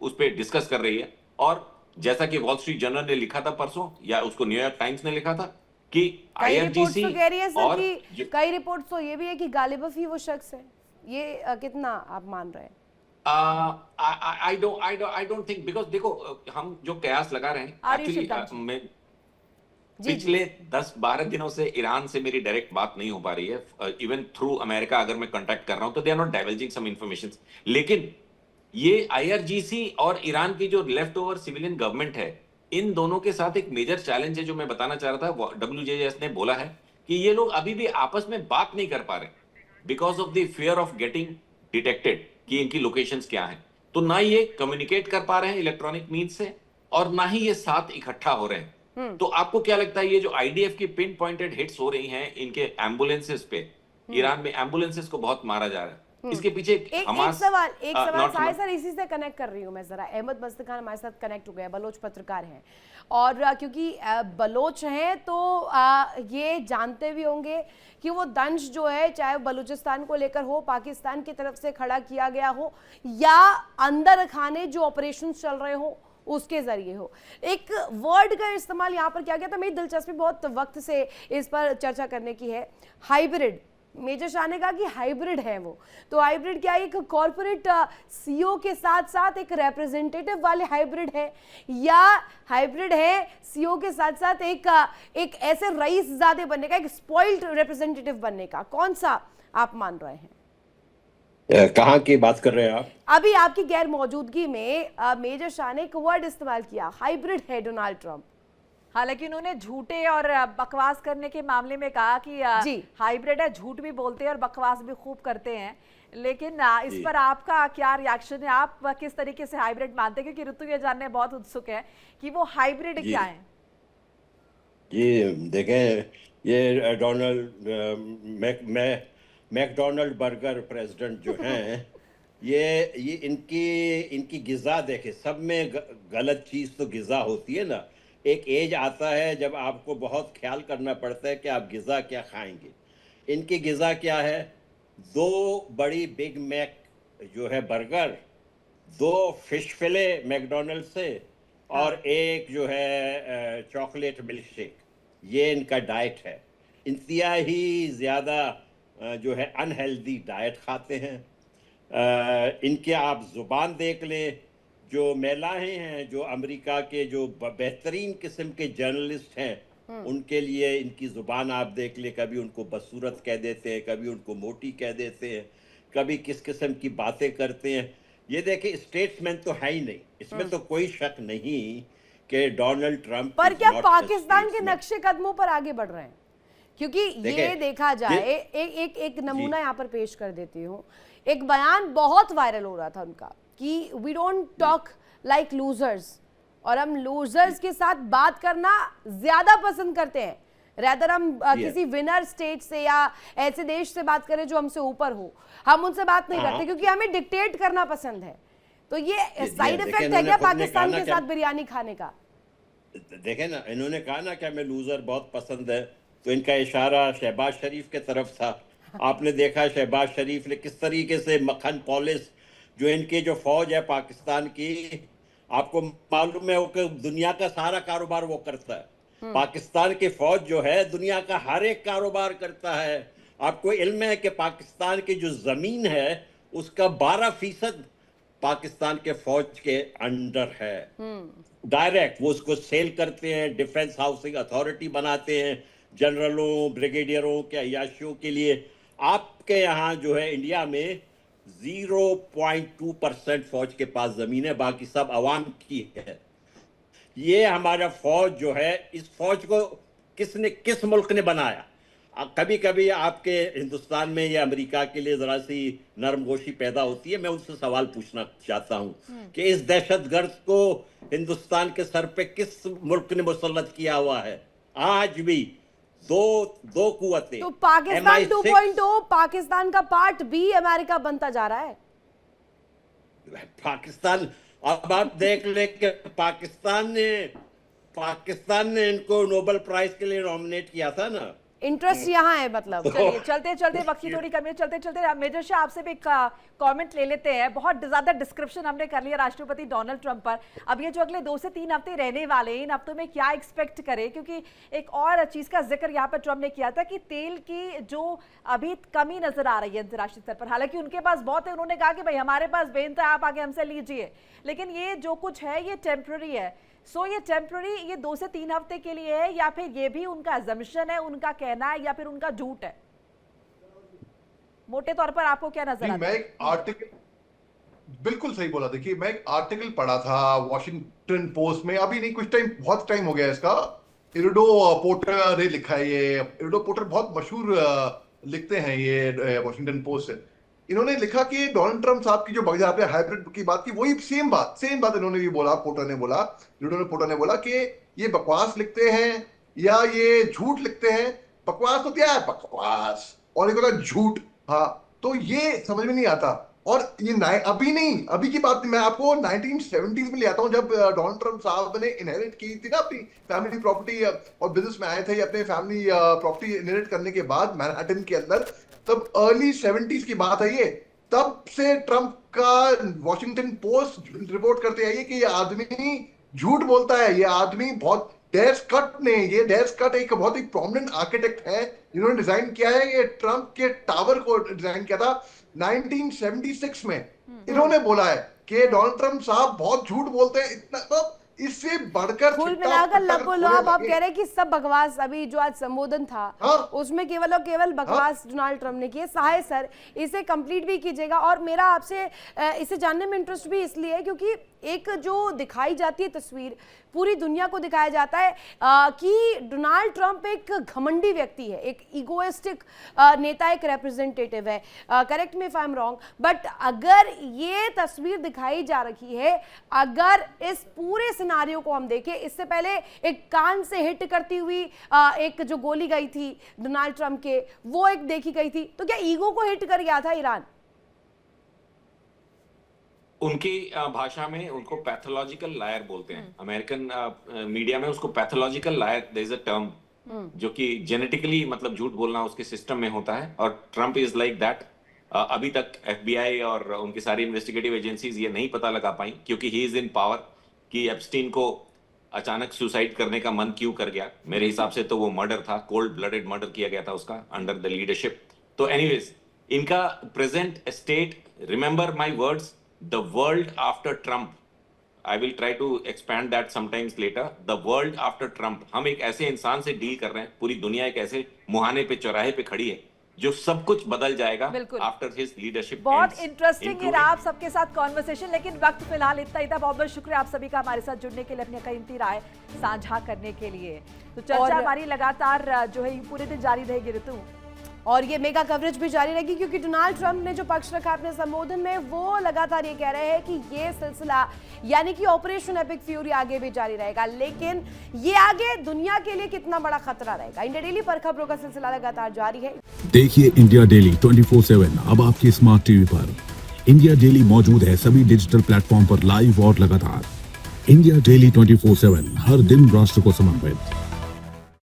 उस पर डिस्कस कर रही है। और जैसा कि वॉल स्ट्रीट जर्नल ने लिखा था परसों, या उसको न्यूयॉर्क टाइम्स ने लिखा था, कि कई रिपोर्ट्स IRGC तो कह रही है सर और कि कई रिपोर्ट्स तो ये भी है कि गालिबफ ही वो शख्स है। ये कितना आप मान रहे हैं? आई डोंट थिंक, बिकॉज देखो, हम जो कयास लगा रहे हैं, आर यू एक्चुअली शिवदास जी? मैं जी जी पिछले 10-12 दिनों से ईरान से मेरी डायरेक्ट बात नहीं हो पा रही है, इवन थ्रू अमेरिका अगर मैं कांटेक्ट कर रहा हूं तो they are not divulging some information. लेकिन ये IRGC और ईरान की जो लेफ्ट ओवर सिविलियन गवर्नमेंट है, इन दोनों के साथ एक मेजर चैलेंज है जो मैं बताना चाह रहा था। WJS ने बोला है कि ये लोग अभी भी आपस में बात नहीं कर पा रहे because of the fear of getting detected, कि इनकी लोकेशंस क्या हैं। तो ना ये कम्युनिकेट कर पा रहे हैं इलेक्ट्रॉनिक मीन्स से, और ना ही ये साथ इकट्ठा हो रहे हैं। तो आपको क्या लगता है, ये जो IDF की पिन पॉइंटेड हिट्स हो रही हैं इनके एम्बुलेंसेस पे, ईरान में एम्बुलेंसेस को बहुत मारा जा रहा है, इसके पीछे एक हमास सवाल not साहिर Hamas- सर, इसी से कनेक्ट कर रही हूँ मैं जरा। अहमद मस्तखान हमारे साथ कनेक्ट हो गया, बलोच पत्रकार हैं, और क्योंकि बलोच हैं तो ये जानते भी होंगे कि वो दंश जो है, चाहे बलूचिस्तान को लेकर हो, पाकिस्तान की तरफ से खड़ा किया गया हो, या अंदर खाने जो ऑपरेशन चल रहे हो उसके जरिए हो, एक वर्ड का इस्तेमाल यहाँ पर किया गया था। मेरी दिलचस्पी बहुत वक्त से इस पर चर्चा करने की है, हाइब्रिड। मेजर शाह ने कहा कि हाइब्रिड है वो, तो हाइब्रिड क्या, एक कॉर्पोरेट CEO के साथ साथ एक रिप्रेजेंटेटिव वाले हाइब्रिड है, या हाइब्रिड है CEO के साथ साथ एक ऐसे रईस ज़ादे बनने का, एक स्पॉइल्ड रिप्रेजेंटेटिव बनने का? कौन सा आप मान रहे हैं? कहाँ की बात कर रहे हैं आप? अभी आपकी गैर मौजूदगी में मेजर शाह ने एक वर्ड इस्तेमाल किया, हाइब्रिड है डोनाल्ड ट्रंप। हालांकि उन्होंने झूठे और बकवास करने के मामले में कहा कि जी। हाइब्रिड है, झूठ भी बोलते हैं और बकवास भी खूब करते हैं। लेकिन इस जी। पर आपका क्या रिएक्शन है, आप किस तरीके से हाइब्रिड मानते हैं? क्योंकि ऋतु ये जानने बहुत उत्सुक है कि वो हाइब्रिड जी। क्या है। जी देखें, ये मैकडोनल्ड बर्गर प्रेसिडेंट जो हैं, ये इनकी गिज़ा देखें, सब में गलत चीज़ तो गिज़ा होती है ना। एक एज आता है जब आपको बहुत ख्याल करना पड़ता है कि आप गिज़ा क्या खाएंगे। इनकी गिज़ा क्या है? 2 बड़ी बिग मैक जो है बर्गर, 2 फिश फिले मैकडोनल्ड से, और एक जो है चॉकलेट मिल्क शेक। ये इनका डाइट है। इंतहाई ज़्यादा जो है अनहेल्दी डाइट खाते हैं। इनके आप ज़ुबान देख लें, जो महिलाएं हैं, जो अमेरिका के जो बेहतरीन किस्म के जर्नलिस्ट हैं, उनके लिए इनकी ज़ुबान आप देख ले, कभी उनको बदसूरत कह देते हैं, कभी उनको मोटी कह देते हैं, कभी किस किस्म की बातें करते हैं। ये देखिए, स्टेट्समैन तो है ही नहीं, इसमें तो कोई शक नहीं कि डोनाल्ड ट्रंप पर is क्या not a पाकिस्तान के statesman। नक्शे कदमों पर आगे बढ़ रहे हैं? क्योंकि ये देखिए, देखा जाए, एक नमूना यहाँ पर पेश कर देती हूँ। एक बयान बहुत वायरल हो रहा था उनका कि we don't talk like losers, और हम लूजर्स के साथ बात करना ज्यादा पसंद करते हैं, रैदर हम किसी विनर स्टेट से या ऐसे देश से बात करें जो हमसे ऊपर हो, हम उनसे बात नहीं करते क्योंकि हमें डिक्टेट करना पसंद है। तो ये साइड इफेक्ट है क्या पाकिस्तान के साथ बिरयानी खाने का? देखें ना, इन्होंने कहा ना कि हमें लूजर बहुत पसंद है, तो इनका इशारा शहबाज शरीफ के तरफ था। आपने देखा शहबाज शरीफ ने किस तरीके से मक्खन पॉलिश, जो इनकी जो फौज है पाकिस्तान की, आपको मालूम है वो कि दुनिया का सारा कारोबार वो करता है। पाकिस्तान की फौज जो है दुनिया का हर एक कारोबार करता है। आपको इल्म है कि पाकिस्तान की जो जमीन है उसका 12% पाकिस्तान के फौज के अंडर है। डायरेक्ट वो उसको सेल करते हैं, डिफेंस हाउसिंग अथॉरिटी बनाते हैं जनरलों, ब्रिगेडियरों के, अयाशियों के लिए। आपके यहाँ जो है इंडिया में 0.2% फौज के पास जमीन है, बाकी सब अवाम की है। ये हमारा फौज जो है, इस फौज को किस मुल्क ने बनाया? कभी कभी आपके हिंदुस्तान में या अमेरिका के लिए जरा सी नरमगोशी पैदा होती है। मैं उनसे सवाल पूछना चाहता हूं कि इस दहशतगर्द को हिंदुस्तान के सर पे किस मुल्क ने मुसल्लत किया हुआ है? आज भी दो कुव्वतें, तो पाकिस्तान MI6 2.0 पाकिस्तान का पार्ट बी अमेरिका बनता जा रहा है। पाकिस्तान, अब आप देख ले कि पाकिस्तान ने इनको नोबेल प्राइज के लिए नॉमिनेट किया था ना। इंटरेस्ट यहाँ है मतलब। चलिए चलते चलते वक्त की थोड़ी कमी है, चलते चलते मेजर शाह आपसे भी एक कमेंट ले लेते हैं। बहुत ज्यादा डिस्क्रिप्शन हमने कर लिया राष्ट्रपति डोनाल्ड ट्रंप पर। अब ये जो अगले 2 से 3 हफ्ते रहने वाले हैं, इन हफ्तों में क्या एक्सपेक्ट करें? क्योंकि एक और चीज का जिक्र यहाँ पर ट्रंप ने किया था कि तेल की जो अभी कमी नजर आ रही है अंतर्राष्ट्रीय स्तर पर, हालांकि उनके पास बहुत है, उन्होंने कहा कि भाई हमारे पास बेन था, आप आगे हमसे लीजिए, लेकिन ये जो कुछ है ये टेम्पररी है। सो ये टेम्पररी, ये 2 से 3 हफ्ते के लिए है, या फिर ये भी उनका अजम्पशन है, उनका कहना है, या फिर उनका झूठ है? मोटे तौर पर आपको क्या नजर आता है? मैं एक आर्टिकल, बिल्कुल सही बोला। देखिए, मैं एक आर्टिकल पढ़ा था वॉशिंगटन पोस्ट में, अभी नहीं, कुछ टाइम, बहुत टाइम हो गया इसका। इरिडो पोर्टर ने लिखा है ये। इरिडो पोर्टर बहुत मशहूर लिखते हैं ये वॉशिंगटन पोस्ट से। इन्होंने लिखा कि डोनाल्ड ट्रंप साहब की जो बगैर आपने हाइब्रिड की बात की, वही सेम बात इन्होंने भी बोला, पोर्टर ने बोला, पोर्टर ने बोला कि ये बकवास लिखते हैं या ये झूठ लिखते हैं। बकवास तो क्या है, बकवास, और एक होता झूठ। हाँ, तो ये समझ में नहीं आता। और ये अभी नहीं, अभी की बात मैं आपको 1970s में ले आता हूँ, जब डोनाल्ड ट्रंप साहब ने इनहेरिट की थी ना अपनी फैमिली प्रॉपर्टी, और बिजनेस में आए थे अपने फैमिली प्रॉपर्टी इनहेरिट करने के बाद मैनहट्टन के अंदर, तब अर्ली 70s की बात है ये। तब से ट्रंप का वॉशिंगटन पोस्ट रिपोर्ट करते आई है कि ये आदमी झूठ बोलता है। ये आदमी बहुत डेस कट एक बहुत ही प्रोमिनेंट आर्किटेक्ट है, जिन्होंने डिजाइन किया है, ये ट्रंप के टावर को डिजाइन किया था 1976 में। इन्होंने बोला है कि डोनाल्ड ट्रंप साहब बहुत झूठ बोलते हैं। इतना तो इससे बढ़कर कुल मिलाकर लबोलाब आप कह रहे हैं कि सब बकवास। अभी जो आज संबोधन था, हाँ? उसमें केवल और केवल बकवास डोनाल्ड ट्रंप ने की। सहाय सर, इसे कंप्लीट भी कीजिएगा। और मेरा आपसे इसे जानने में इंटरेस्ट भी इसलिए है क्योंकि एक जो दिखाई जाती है तस्वीर, पूरी दुनिया को दिखाया जाता है कि डोनाल्ड ट्रंप एक घमंडी व्यक्ति है, एक इगोइस्टिक नेता, एक रिप्रेजेंटेटिव है। Correct me if I am wrong, but अगर ये तस्वीर दिखाई जा रही है, अगर इस पूरे सिनारियो को हम देखें, इससे पहले एक कान से हिट करती हुई एक जो गोली गई थी डोनाल्ड ट्रंप के, वो एक देखी गई थी, तो क्या ईगो को हिट कर गया था ईरान? उनकी भाषा में उनको पैथोलॉजिकल लायर बोलते हैं। अमेरिकन मीडिया में उसको pathological liar, there is a term, जो कि जेनेटिकली मतलब झूठ बोलना उसके सिस्टम में होता है, और ट्रंप इज लाइक दैट। अभी तक FBI और उनकी सारी इन्वेस्टिगेटिव एजेंसीज ये नहीं पता लगा पाई, क्योंकि ही इज इन पावर, कि एप्स्टीन को अचानक सुसाइड करने का मन क्यों कर गया। मेरे हिसाब से तो वो मर्डर था, कोल्ड ब्लडेड मर्डर किया गया था उसका अंडर द लीडरशिप। तो एनीवेज, इनका present state, remember my words, the world after Trump, I will try to expand that sometimes later, the world after Trump, हम एक ऐसे इंसान से डील कर रहे हैं, पूरी दुनिया एक ऐसे मुहाने पे, चौराहे पे खड़ी है, जो सब कुछ बदल जाएगा आफ्टर हिज लीडरशिप। बहुत इंटरेस्टिंग है आप सबके साथ कॉन्वर्सेशन, लेकिन वक्त फिलहाल इतना ही था। बहुत बहुत शुक्रिया आप सभी का हमारे साथ जुड़ने के लिए, अपनी कीमती राय साझा करने के लिए। तो चर्चा हमारी लगातार जो है पूरे दिन जारी रहेगी ऋतु, और ये मेगा कवरेज भी जारी रहेगी, क्योंकि डोनाल्ड ट्रंप ने जो पक्ष रखा अपने संबोधन में, वो लगातार ये कह रहे हैं कि ये सिलसिला यानी कि ऑपरेशन एपिक फ्यूरी आगे भी जारी रहेगा। लेकिन ये आगे दुनिया के लिए कितना बड़ा खतरा रहेगा, इंडिया डेली पर खबरों का सिलसिला लगातार जारी है। देखिए इंडिया डेली 24/7 अब आपके स्मार्ट टीवी पर। इंडिया डेली मौजूद है सभी डिजिटल प्लेटफॉर्म पर लाइव और लगातार। इंडिया डेली 24/7 हर दिन राष्ट्र को समर्पित।